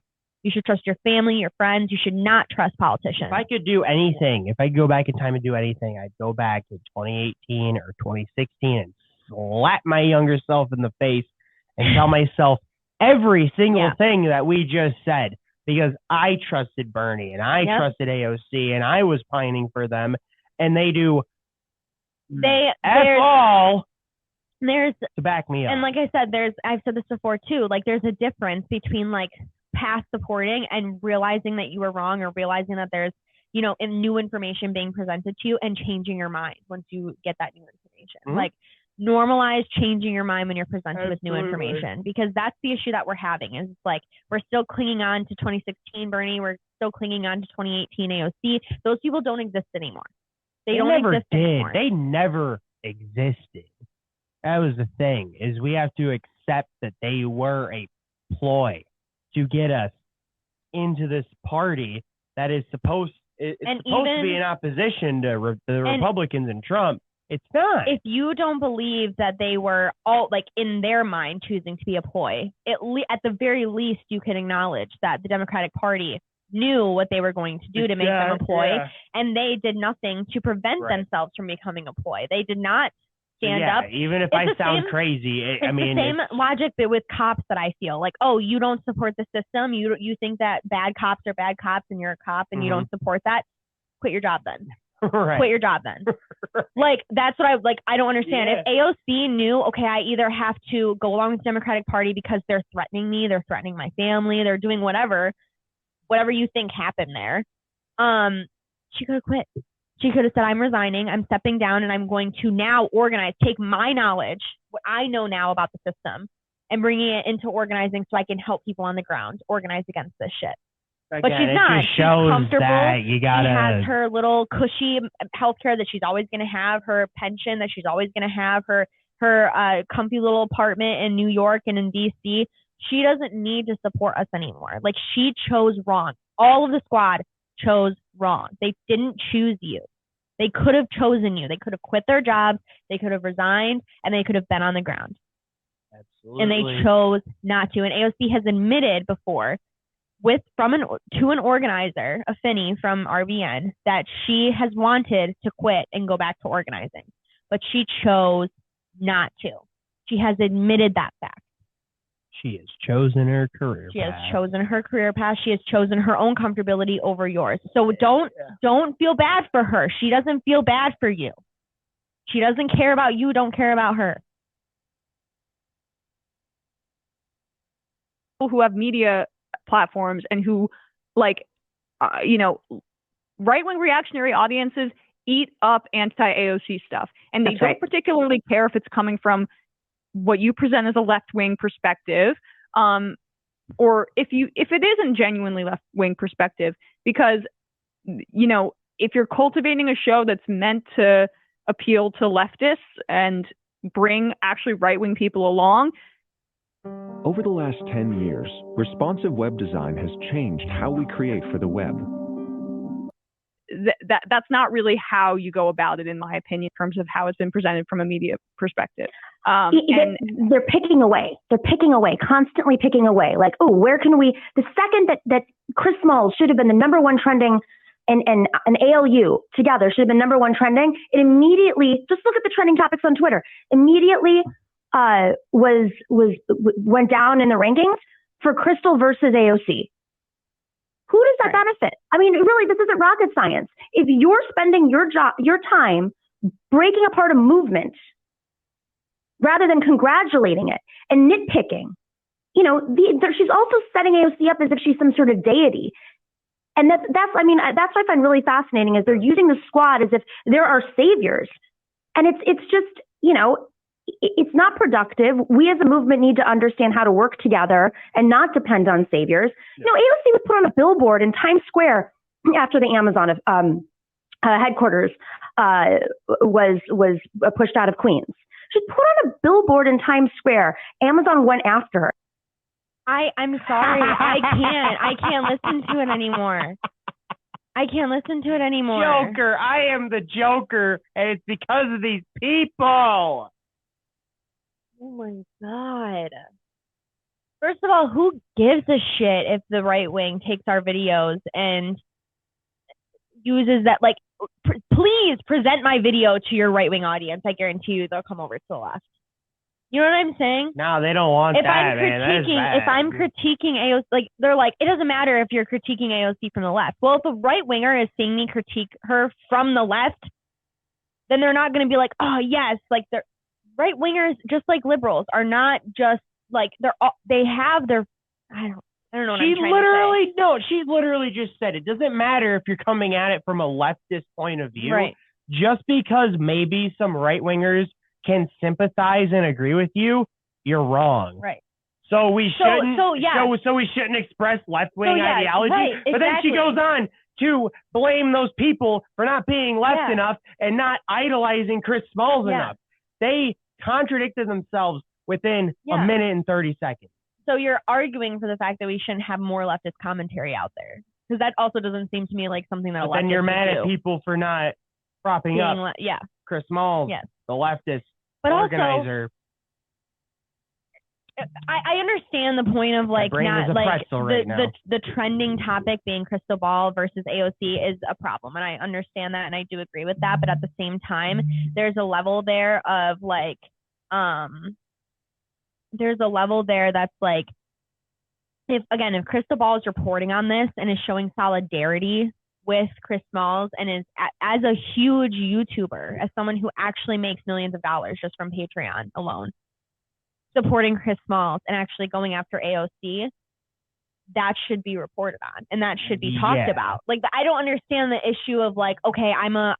You should trust your family, your friends. You should not trust politicians. If I could do anything, if I could go back in time and do anything, I'd go back to 2018 or 2016 and slap my younger self in the face and tell myself every single thing that we just said, because I trusted Bernie and I trusted AOC and I was pining for them, and they do all to back me up. And like I said, I've said this before too, like there's a difference between like past supporting and realizing that you were wrong, or realizing that there's, new information being presented to you and changing your mind once you get that new information. Like, normalize changing your mind when you're presented with new information, because that's the issue that we're having. Is like we're still clinging on to 2016 Bernie, we're still clinging on to 2018 AOC. Those people don't exist anymore. They don't exist anymore. They never existed. That was the thing, is we have to accept that they were a ploy to get us into this party that is supposed to be in opposition to the Republicans and Trump. It's not. If you don't believe that they were all, like, in their mind choosing to be a ploy, at the very least you can acknowledge that the Democratic Party knew what they were going to do to make them a ploy, and they did nothing to prevent themselves from becoming a ploy. They did not stand up. Even if I sound crazy, it's the same logic but with cops that I feel like, oh, you don't support the system. You think that bad cops are bad cops and you're a cop and you don't support that. Quit your job then. Quit your job then. Like, that's what I don't understand. If AOC knew, okay, I either have to go along with the Democratic Party because they're threatening me, they're threatening my family, they're doing whatever you think happened there, she could have quit. She could have said, I'm resigning, I'm stepping down, and I'm going to now organize, take my knowledge, what I know now about the system, and bringing it into organizing so I can help people on the ground organize against this shit. Again, but she's not. She's comfortable. She has her little cushy healthcare that she's always going to have, her pension that she's always going to have, her comfy little apartment in New York and in DC. She doesn't need to support us anymore. Like, she chose wrong. All of the squad chose wrong. They didn't choose you. They could have chosen you. They could have quit their jobs. They could have resigned, and they could have been on the ground. Absolutely. And they chose not to. And AOC has admitted before to an organizer, a Finney from RBN, that she has wanted to quit and go back to organizing, but she chose not to. She has admitted that fact. She has chosen her career path. She has chosen her career path. She has chosen her own comfortability over yours. So don't feel bad for her. She doesn't feel bad for you. She doesn't care about you. Don't care about her. People who have media platforms and who, right-wing reactionary audiences eat up anti-AOC stuff. And they don't particularly care if it's coming from what you present as a left-wing perspective, or if it isn't genuinely left-wing perspective, because, if you're cultivating a show that's meant to appeal to leftists and bring actually right-wing people along. Over the last 10 years, responsive web design has changed how we create for the web. That's not really how you go about it, in my opinion, in terms of how it's been presented from a media perspective. And they're picking away. They're picking away, constantly picking away. Like, oh, where can we? The second that Chris Smalls should have been the number one trending, and an ALU together should have been number one trending, it immediately, just look at the trending topics on Twitter, immediately went down in the rankings for Crystal versus AOC. Who does that benefit? I mean, really, this isn't rocket science. If you're spending your time breaking apart a movement rather than congratulating it and nitpicking, she's also setting AOC up as if she's some sort of deity. And that's what I find really fascinating, is they're using the squad as if there are saviors. And it's just, it's not productive. We as a movement need to understand how to work together and not depend on saviors. Yeah. AOC was put on a billboard in Times Square after the Amazon headquarters was pushed out of Queens. She put on a billboard in Times Square. Amazon went after her. I'm sorry. I can't listen to it anymore. I can't listen to it anymore. Joker. I am the Joker, and it's because of these people. Oh my God. First of all, who gives a shit if the right wing takes our videos and uses that, please present my video to your right wing audience. I guarantee you they'll come over to the left. You know what I'm saying? No, they don't want that, man. If I'm critiquing AOC, they're like, it doesn't matter if you're critiquing AOC from the left. Well, if a right winger is seeing me critique her from the left, then they're not going to be like, oh yes, they're right wingers, just like liberals, are not just they have their, I don't know what I'm trying to say. She literally just said it doesn't matter if you're coming at it from a leftist point of view. Right. Just because maybe some right wingers can sympathize and agree with you, you're wrong. Right. So we shouldn't express left wing ideology. Right, exactly. But then she goes on to blame those people for not being left enough and not idolizing Chris Smalls enough. They contradicted themselves within a minute and 30 seconds. So you're arguing for the fact that we shouldn't have more leftist commentary out there, because that also doesn't seem to me like something that. But then you're mad at people for not propping up Chris Smalls, the leftist organizer. I understand the point of like not like the trending topic being crystal ball versus AOC is a problem, and I understand that, and I do agree with that. But at the same time, there's a level there of like, there's a level there that's like, if crystal ball is reporting on this and is showing solidarity with Chris Smalls and is as a huge YouTuber, as someone who actually makes millions of dollars just from Patreon alone, supporting Chris Smalls and actually going after AOC, that should be reported on and that should be talked about. Like, I don't understand the issue of like, okay, I'm a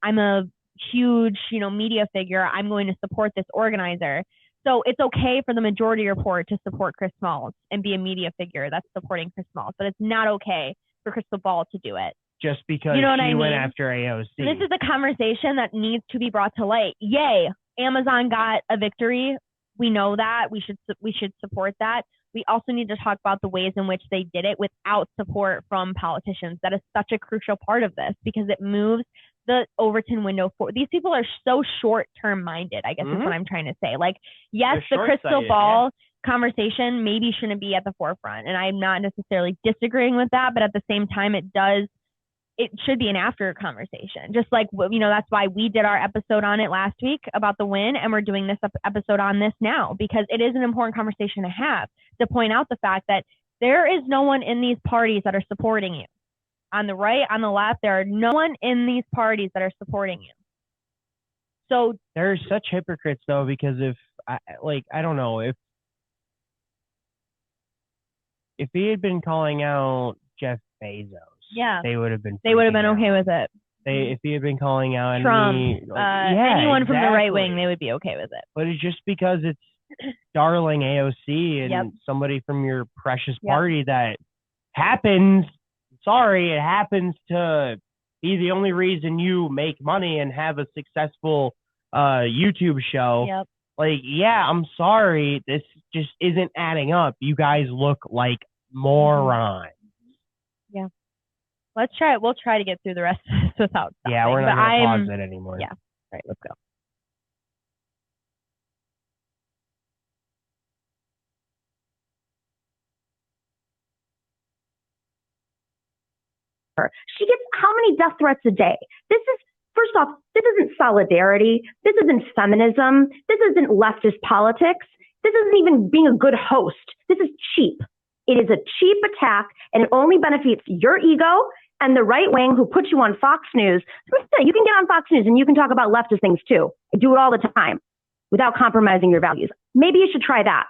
huge, media figure. I'm going to support this organizer. So it's okay for the Majority Report to support Chris Smalls and be a media figure that's supporting Chris Smalls, but it's not okay for Crystal Ball to do it. Just because she went after AOC. This is a conversation that needs to be brought to light. Yay, Amazon got a victory. We know that. We should support that. We also need to talk about the ways in which they did it without support from politicians. That is such a crucial part of this because it moves the Overton window forward. These people are so short-term minded, I guess is what I'm trying to say. Like, yes, the crystal ball conversation maybe shouldn't be at the forefront. And I'm not necessarily disagreeing with that, but at the same time, it should be an after conversation. Just like, that's why we did our episode on it last week about the win, and we're doing this episode on this now, because it is an important conversation to have, to point out the fact that there is no one in these parties that are supporting you. On the right, on the left, there are no one in these parties that are supporting you. So there's such hypocrites, though, because I don't know, if he had been calling out Jeff Bezos, they would have been okay with it. If he had been calling out Trump, anyone from the right wing, they would be okay with it. But it's just because it's darling AOC and somebody from your precious party that happens. Sorry, it happens to be the only reason you make money and have a successful YouTube show. Yep. Like, I'm sorry, this just isn't adding up. You guys look like morons. Yeah. We'll try to get through the rest of this without stopping. Yeah, we're not going to pause it anymore. Yeah. All right, let's go. She gets how many death threats a day? First off, this isn't solidarity. This isn't feminism. This isn't leftist politics. This isn't even being a good host. This is cheap. It is a cheap attack, and it only benefits your ego and the right wing who puts you on Fox News. You can get on Fox News and you can talk about leftist things too. I do it all the time without compromising your values. Maybe you should try that.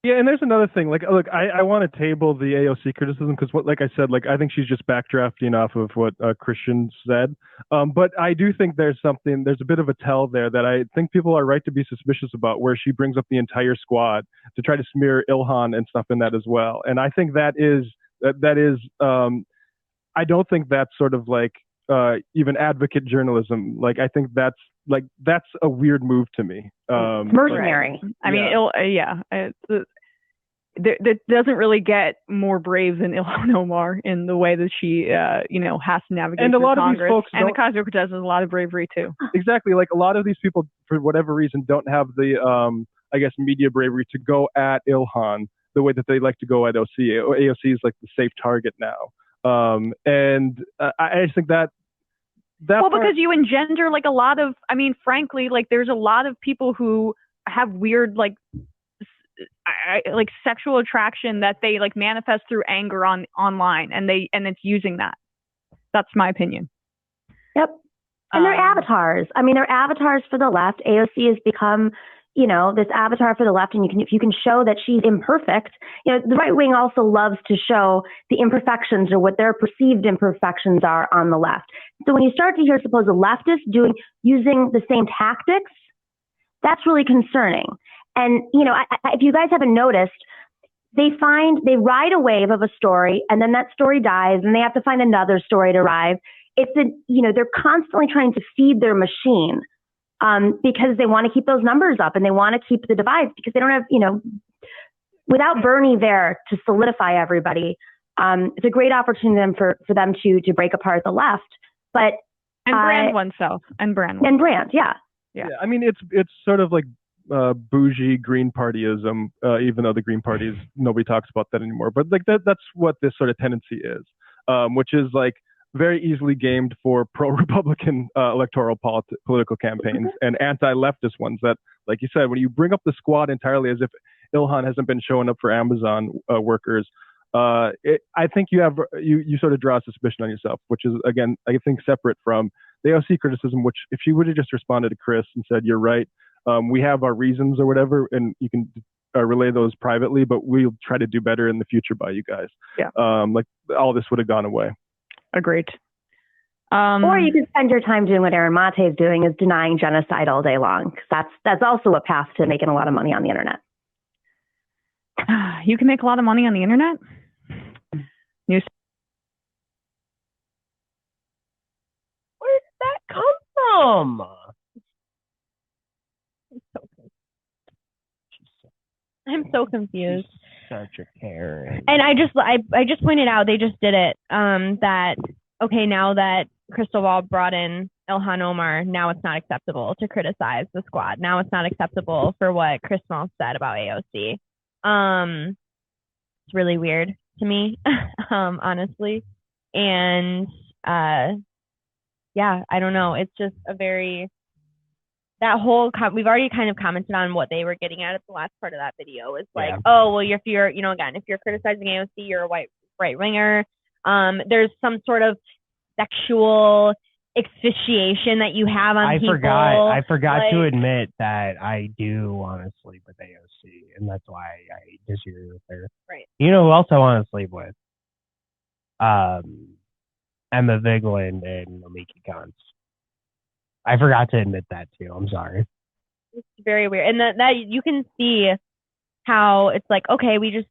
Yeah, and there's another thing. Like, look, I want to table the AOC criticism because, like I said, I think she's just backdrafting off of what Christian said. But I do think there's a bit of a tell there that I think people are right to be suspicious about, where she brings up the entire squad to try to smear Ilhan and stuff in that as well. And I think that is I don't think that's sort of like even advocate journalism. Like, I think that's a weird move to me. Mercenary. I mean, that doesn't really get more brave than Ilhan Omar in the way that she, has to navigate and through a lot Congress. Of these folks and the Ocasio-Cortez has a lot of bravery too. Exactly. Like, a lot of these people, for whatever reason, don't have the, media bravery to go at Ilhan the way that they like to go at AOC. AOC is like the safe target now. I just think that because you engender like a lot of, frankly, like there's a lot of people who have weird like sexual attraction that they like manifest through anger online, and it's using that. That's my opinion. Yep. And they're avatars. They're avatars for the left. AOC has become, this avatar for the left, and if you can show that she's imperfect, the right wing also loves to show the imperfections or what their perceived imperfections are on the left. So when you start to hear supposed leftists using the same tactics, that's really concerning. And, if you guys haven't noticed, they ride a wave of a story, and then that story dies, and they have to find another story to ride. They're constantly trying to feed their machine. Because they want to keep those numbers up, and they want to keep the divides, because they don't have, without Bernie there to solidify everybody, it's a great opportunity for them to break apart the left. But brand oneself. Yeah. I mean, it's sort of like bougie Green Partyism, even though the Green Party is, nobody talks about that anymore. But like that's what this sort of tendency is, which is like very easily gamed for pro-Republican electoral political campaigns and anti-leftist ones that, like you said, when you bring up the squad entirely as if Ilhan hasn't been showing up for Amazon workers, I think you sort of draw a suspicion on yourself, which is, again, I think separate from the AOC criticism, which if she would have just responded to Chris and said, you're right, we have our reasons or whatever, and you can relay those privately, but we'll try to do better in the future by you guys. Yeah. Like all this would have gone away. Agreed. Or you could spend your time doing what Aaron Mate is doing, is denying genocide all day long. Because that's also a path to making a lot of money on the internet. You can make a lot of money on the internet? Where did that come from? I'm so confused. She's such a Karen. And I just pointed out, they just did it, that, okay, now that Crystal Ball brought in Ilhan Omar, now it's not acceptable to criticize the squad. Now it's not acceptable for what Chris Small said about AOC. It's really weird to me, honestly. And yeah, I don't know. It's just a very, that whole, we've already kind of commented on what they were getting at the last part of that video. It's like, oh, well, if you're, you know, again, if you're criticizing AOC, you're a right winger. There's some sort of sexual asphyxiation that you have on people. I forgot to admit that I do want to sleep with AOC, and that's why I disagree with her. Right. You know who else I want to sleep with? Emma Vigeland and Nomiki Gantz. I forgot to admit that too. I'm sorry. It's very weird, and that you can see how it's like, okay, we just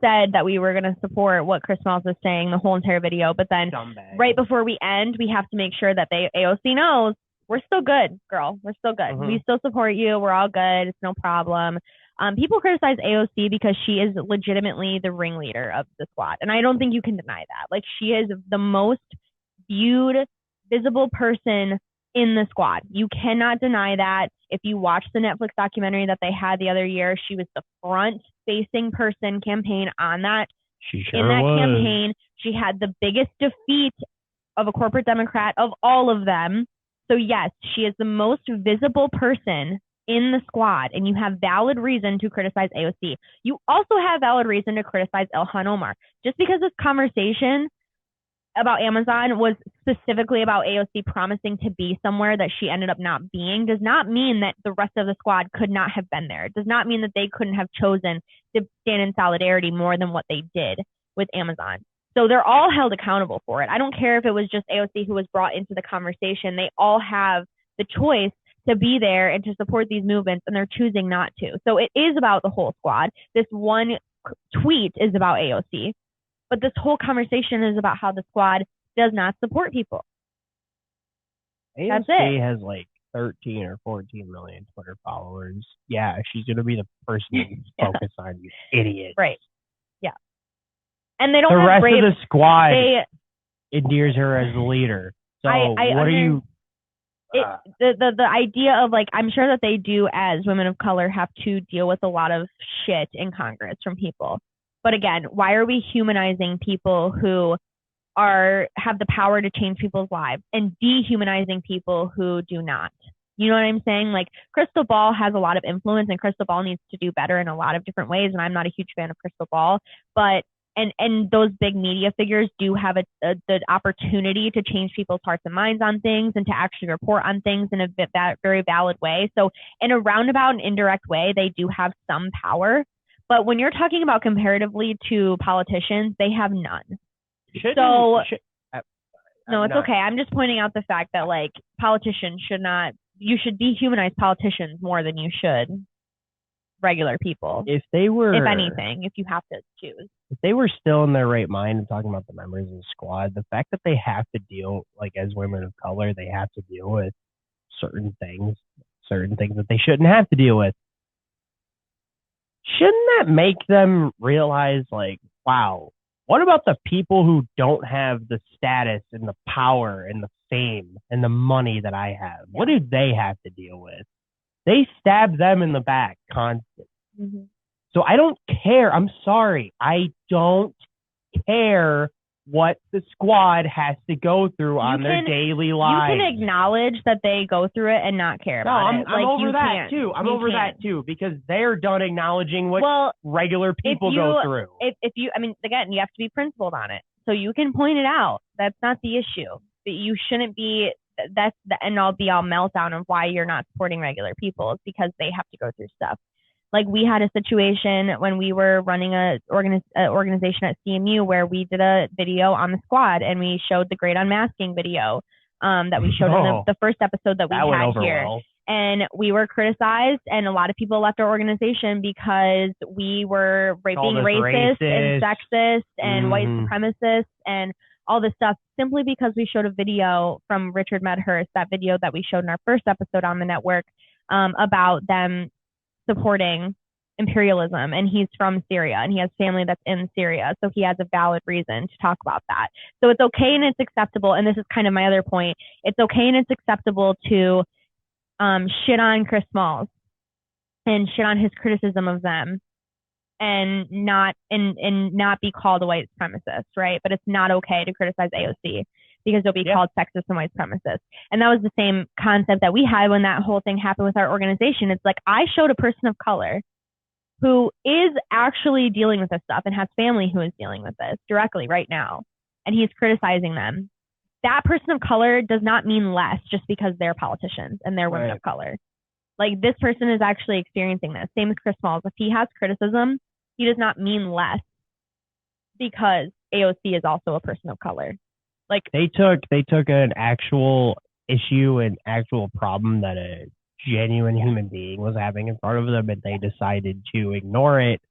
said that we were going to support what Chris Smalls was saying the whole entire video, but then right before we end, we have to make sure that AOC knows we're still good, girl. We're still good. We still support you. We're all good. It's no problem. People criticize AOC because she is legitimately the ringleader of the squad, and I don't think you can deny that. Like, she is the most viewed, visible person in the squad. You cannot deny that. If you watch the Netflix documentary that they had the other year, she was the front-facing person campaign on that. Campaign. She had the biggest defeat of a corporate Democrat of all of them. So yes, she is the most visible person in the squad, and you have valid reason to criticize AOC. You also have valid reason to criticize Ilhan Omar. Just because this conversation about Amazon was specifically about AOC promising to be somewhere that she ended up not being does not mean that the rest of the squad could not have been there. It does not mean that they couldn't have chosen to stand in solidarity more than what they did with Amazon. So they're all held accountable for it. I don't care if it was just AOC who was brought into the conversation. They all have the choice to be there and to support these movements, and they're choosing not to. So it is about the whole squad. This one tweet is about AOC. But this whole conversation is about how the squad does not support people. AOC That's it. Has like 13 or 14 million Twitter followers. Yeah, she's going to be the person to focus on, you idiots. Right. Yeah. And they don't the have rest brave, of the squad endears her as the leader. So what are you... the idea of, like, I'm sure that they do, as women of color, have to deal with a lot of shit in Congress from people. But again, why are we humanizing people who have the power to change people's lives and dehumanizing people who do not? You know what I'm saying? Like, Crystal Ball has a lot of influence, and Crystal Ball needs to do better in a lot of different ways. And I'm not a huge fan of Crystal Ball, but and those big media figures do have the opportunity to change people's hearts and minds on things and to actually report on things in a very valid way. So in a roundabout and indirect way, they do have some power. But when you're talking about comparatively to politicians, they have none. No, it's okay. I'm just pointing out the fact that, like, politicians you should dehumanize politicians more than you should regular people. If anything, if you have to choose. If they were still in their right mind and talking about the members of the squad, the fact that they have to deal, like, as women of color, they have to deal with certain things that they shouldn't have to deal with. Shouldn't that make them realize, like, wow, what about the people who don't have the status and the power and the fame and the money that I have? What do they have to deal with? they stab them in the back constantly. Mm-hmm. So I don't care. I'm sorry. I don't care what the squad has to go through on their daily lives. You can acknowledge that they go through it and not care about it. I'm over that too. I'm over that too, because they're done acknowledging what regular people go through. If you, I mean, again, you have to be principled on it. So you can point it out. That's not the issue. But you shouldn't be, that's the end all be all meltdown of why you're not supporting regular people. It's because they have to go through stuff. Like we had a situation when we were running a organization at CMU where we did a video on the squad, and we showed the Great Unmasking video that we showed in the first episode that we had here. Well. And we were criticized, and a lot of people left our organization because we were being racist and sexist and white supremacists and all this stuff, simply because we showed a video from Richard Medhurst, that video that we showed in our first episode on the network, about them supporting imperialism, and he's from Syria and he has family that's in Syria, so he has a valid reason to talk about that. So it's okay and it's acceptable, and this is kind of my other point, it's okay and it's acceptable to shit on Chris Smalls and shit on his criticism of them and not be called a white supremacist, right? But it's not okay to criticize AOC because they'll be called sexist and white supremacist. And that was the same concept that we had when that whole thing happened with our organization. It's like, I showed a person of color who is actually dealing with this stuff and has family who is dealing with this directly right now, and he's criticizing them. That person of color does not mean less just because they're politicians and they're women of color. Like, this person is actually experiencing this. Same with Chris Smalls. If he has criticism, he does not mean less because AOC is also a person of color. Like, they took an actual issue, an actual problem that a genuine human being was having in front of them, and they decided to ignore it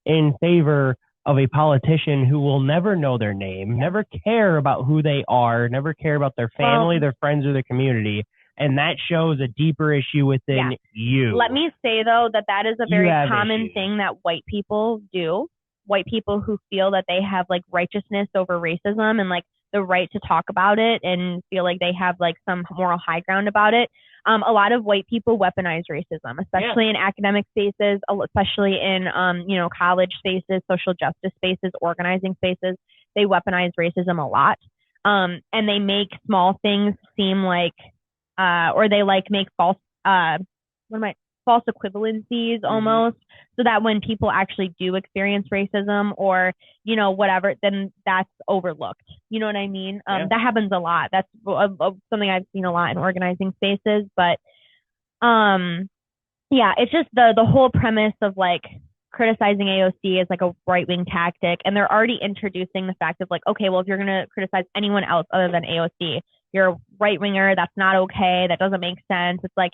in favor of a politician who will never know their name, never care about who they are, never care about their family, their friends, or their community. And that shows a deeper issue within you. Let me say, though, that is a very common thing that white people do. White people who feel that they have like righteousness over racism and like the right to talk about it and feel like they have like some moral high ground about it. A lot of white people weaponize racism, especially in academic spaces, especially in, college spaces, social justice spaces, organizing spaces. They weaponize racism a lot. And they make small things seem like, or they like make false equivalencies almost, so that when people actually do experience racism or, whatever, then that's overlooked. You know what I mean? That happens a lot. That's something I've seen a lot in organizing spaces. But it's just the whole premise of like criticizing AOC is like a right-wing tactic. And they're already introducing the fact of like, okay, well, if you're going to criticize anyone else other than AOC, you're a right-winger. That's not okay. That doesn't make sense. It's like,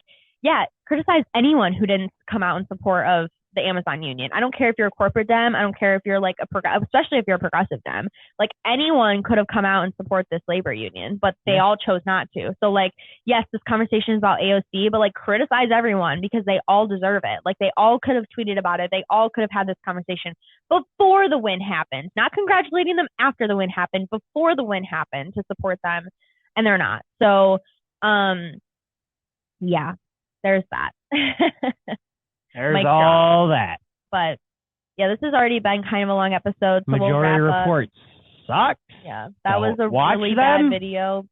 criticize anyone who didn't come out in support of the Amazon union. I don't care if you're a corporate Dem. I don't care if you're like especially if you're a progressive Dem. Like, anyone could have come out and support this labor union, but they all chose not to. So like, yes, this conversation is about AOC, but like, criticize everyone because they all deserve it. Like, they all could have tweeted about it. They all could have had this conversation before the win happened, not congratulating them after the win happened, before the win happened to support them. And they're not. So, there's that. There's all that. But this has already been kind of a long episode. So Majority we'll Report sucks. Yeah, that was a really bad video.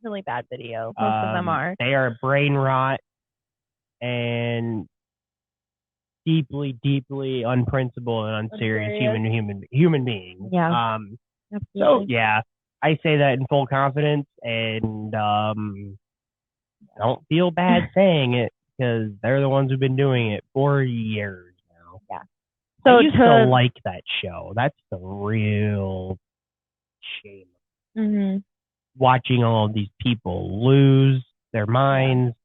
Really bad video. Most of them are. They are brain rot and deeply, deeply unprincipled and unserious human beings. Yeah. So I say that in full confidence, and don't feel bad saying it because they're the ones who've been doing it for years now. Yeah. So I used to like that show. That's the real shame. Mm-hmm. Watching all of these people lose their minds,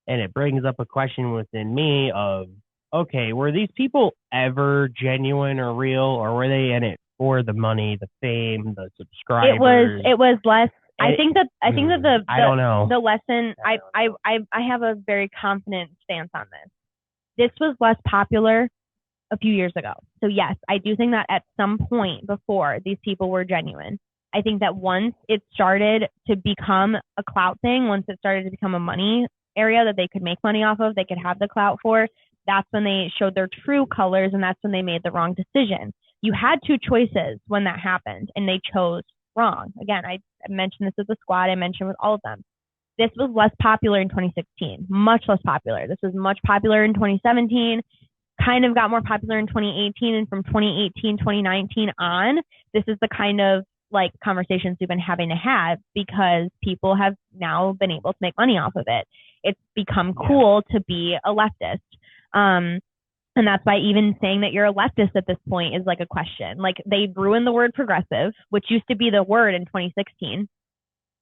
and it brings up a question within me of, okay, were these people ever genuine or real, or were they in it for the money, the fame, the subscribers? It was less. I think that I don't know. The lesson, I have a very confident stance on this. This was less popular a few years ago. So yes, I do think that at some point before, these people were genuine. I think that once it started to become a clout thing, once it started to become a money area that they could make money off of, they could have the clout for, that's when they showed their true colors, and that's when they made the wrong decision. You had two choices when that happened, and they chose wrong. Again, I mentioned this with the squad, I mentioned with all of them. This was less popular in 2016, much less popular. This was much popular in 2017, kind of got more popular in 2018, and from 2018, 2019 on, this is the kind of like conversations we've been having to have because people have now been able to make money off of it. It's become cool to be a leftist. And that's why even saying that you're a leftist at this point is like a question. Like they ruined the word progressive, which used to be the word in 2016.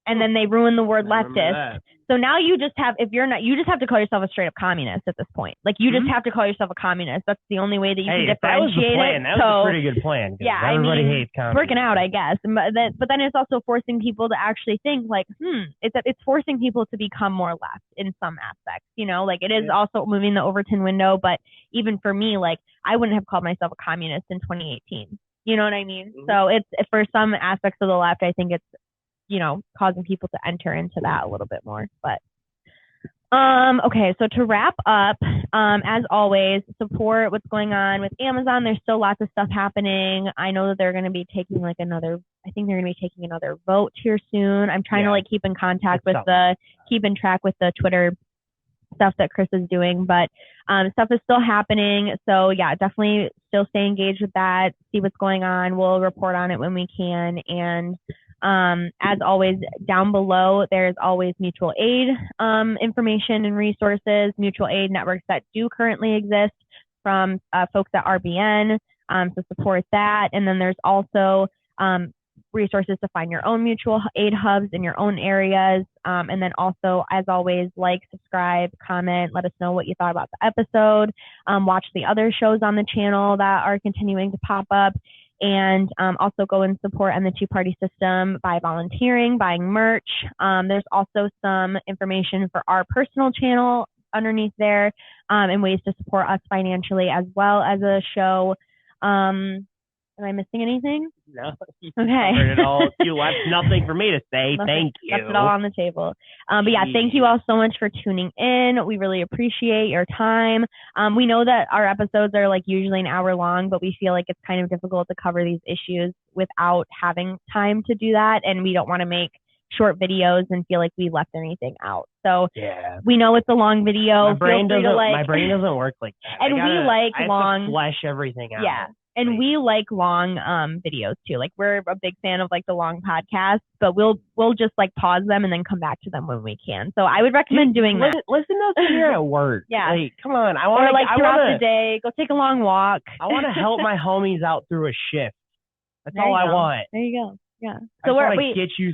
And then they ruined the word leftist. So now you just have, if you're not, you just have to call yourself a straight up communist at this point. Like you just have to call yourself a communist. That's the only way that you can differentiate that was the plan. it. That was a pretty good plan. Yeah, everybody hates communism. Working out, I guess. But then it's also forcing people to actually think like, it's forcing people to become more left in some aspects. You know, like it is also moving the Overton window. But even for me, like I wouldn't have called myself a communist in 2018. You know what I mean? So it's for some aspects of the left, I think it's, you know, causing people to enter into that a little bit more. But okay, so to wrap up, as always, support what's going on with Amazon. There's still lots of stuff happening. I know that they're going to be taking like another vote here soon. I'm trying to like keep in contact with keeping track with the Twitter stuff that Chris is doing, but stuff is still happening. So yeah, definitely still stay engaged with that, see what's going on. We'll report on it when we can. And as always, down below, there's always mutual aid information and resources, mutual aid networks that do currently exist from folks at RBN to support that. And then there's also resources to find your own mutual aid hubs in your own areas. And then also, as always, like, subscribe, comment, let us know what you thought about the episode. Watch the other shows on the channel that are continuing to pop up. And also go and support on the two-party system by volunteering, buying merch. There's also some information for our personal channel underneath there and ways to support us financially as well as a show. Am I missing anything? No. Okay. You left nothing for me to say. Thank you. Left it all on the table. But yeah, thank you all so much for tuning in. We really appreciate your time. We know that our episodes are like usually an hour long, but we feel like it's kind of difficult to cover these issues without having time to do that. And we don't want to make short videos and feel like we left anything out. So we know it's a long video. My brain doesn't work like that. And we like long. Have to flesh everything out. Yeah. And we like long videos too. Like we're a big fan of like the long podcasts, but we'll just like pause them and then come back to them when we can. So I would recommend doing that. Listen to us when you're at work. Yeah. Like, come on. I want to like throughout the day, go take a long walk. I want to help my homies out through a shift. That's all I want. There you go. Yeah. So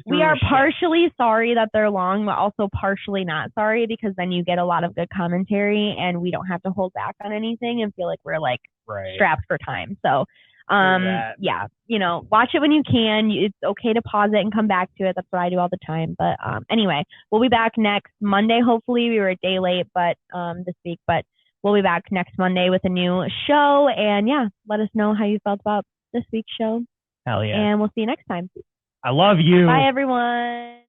we are partially sorry that they're long, but also partially not sorry because then you get a lot of good commentary and we don't have to hold back on anything and feel like we're like strapped for time. So yeah, you know, watch it when you can. It's okay to pause it and come back to it. That's what I do all the time. But anyway, we'll be back next Monday. Hopefully we were a day late, but this week, but we'll be back next Monday with a new show. And yeah, let us know how you felt about this week's show. Hell yeah. And we'll see you next time. I love you. Bye, everyone.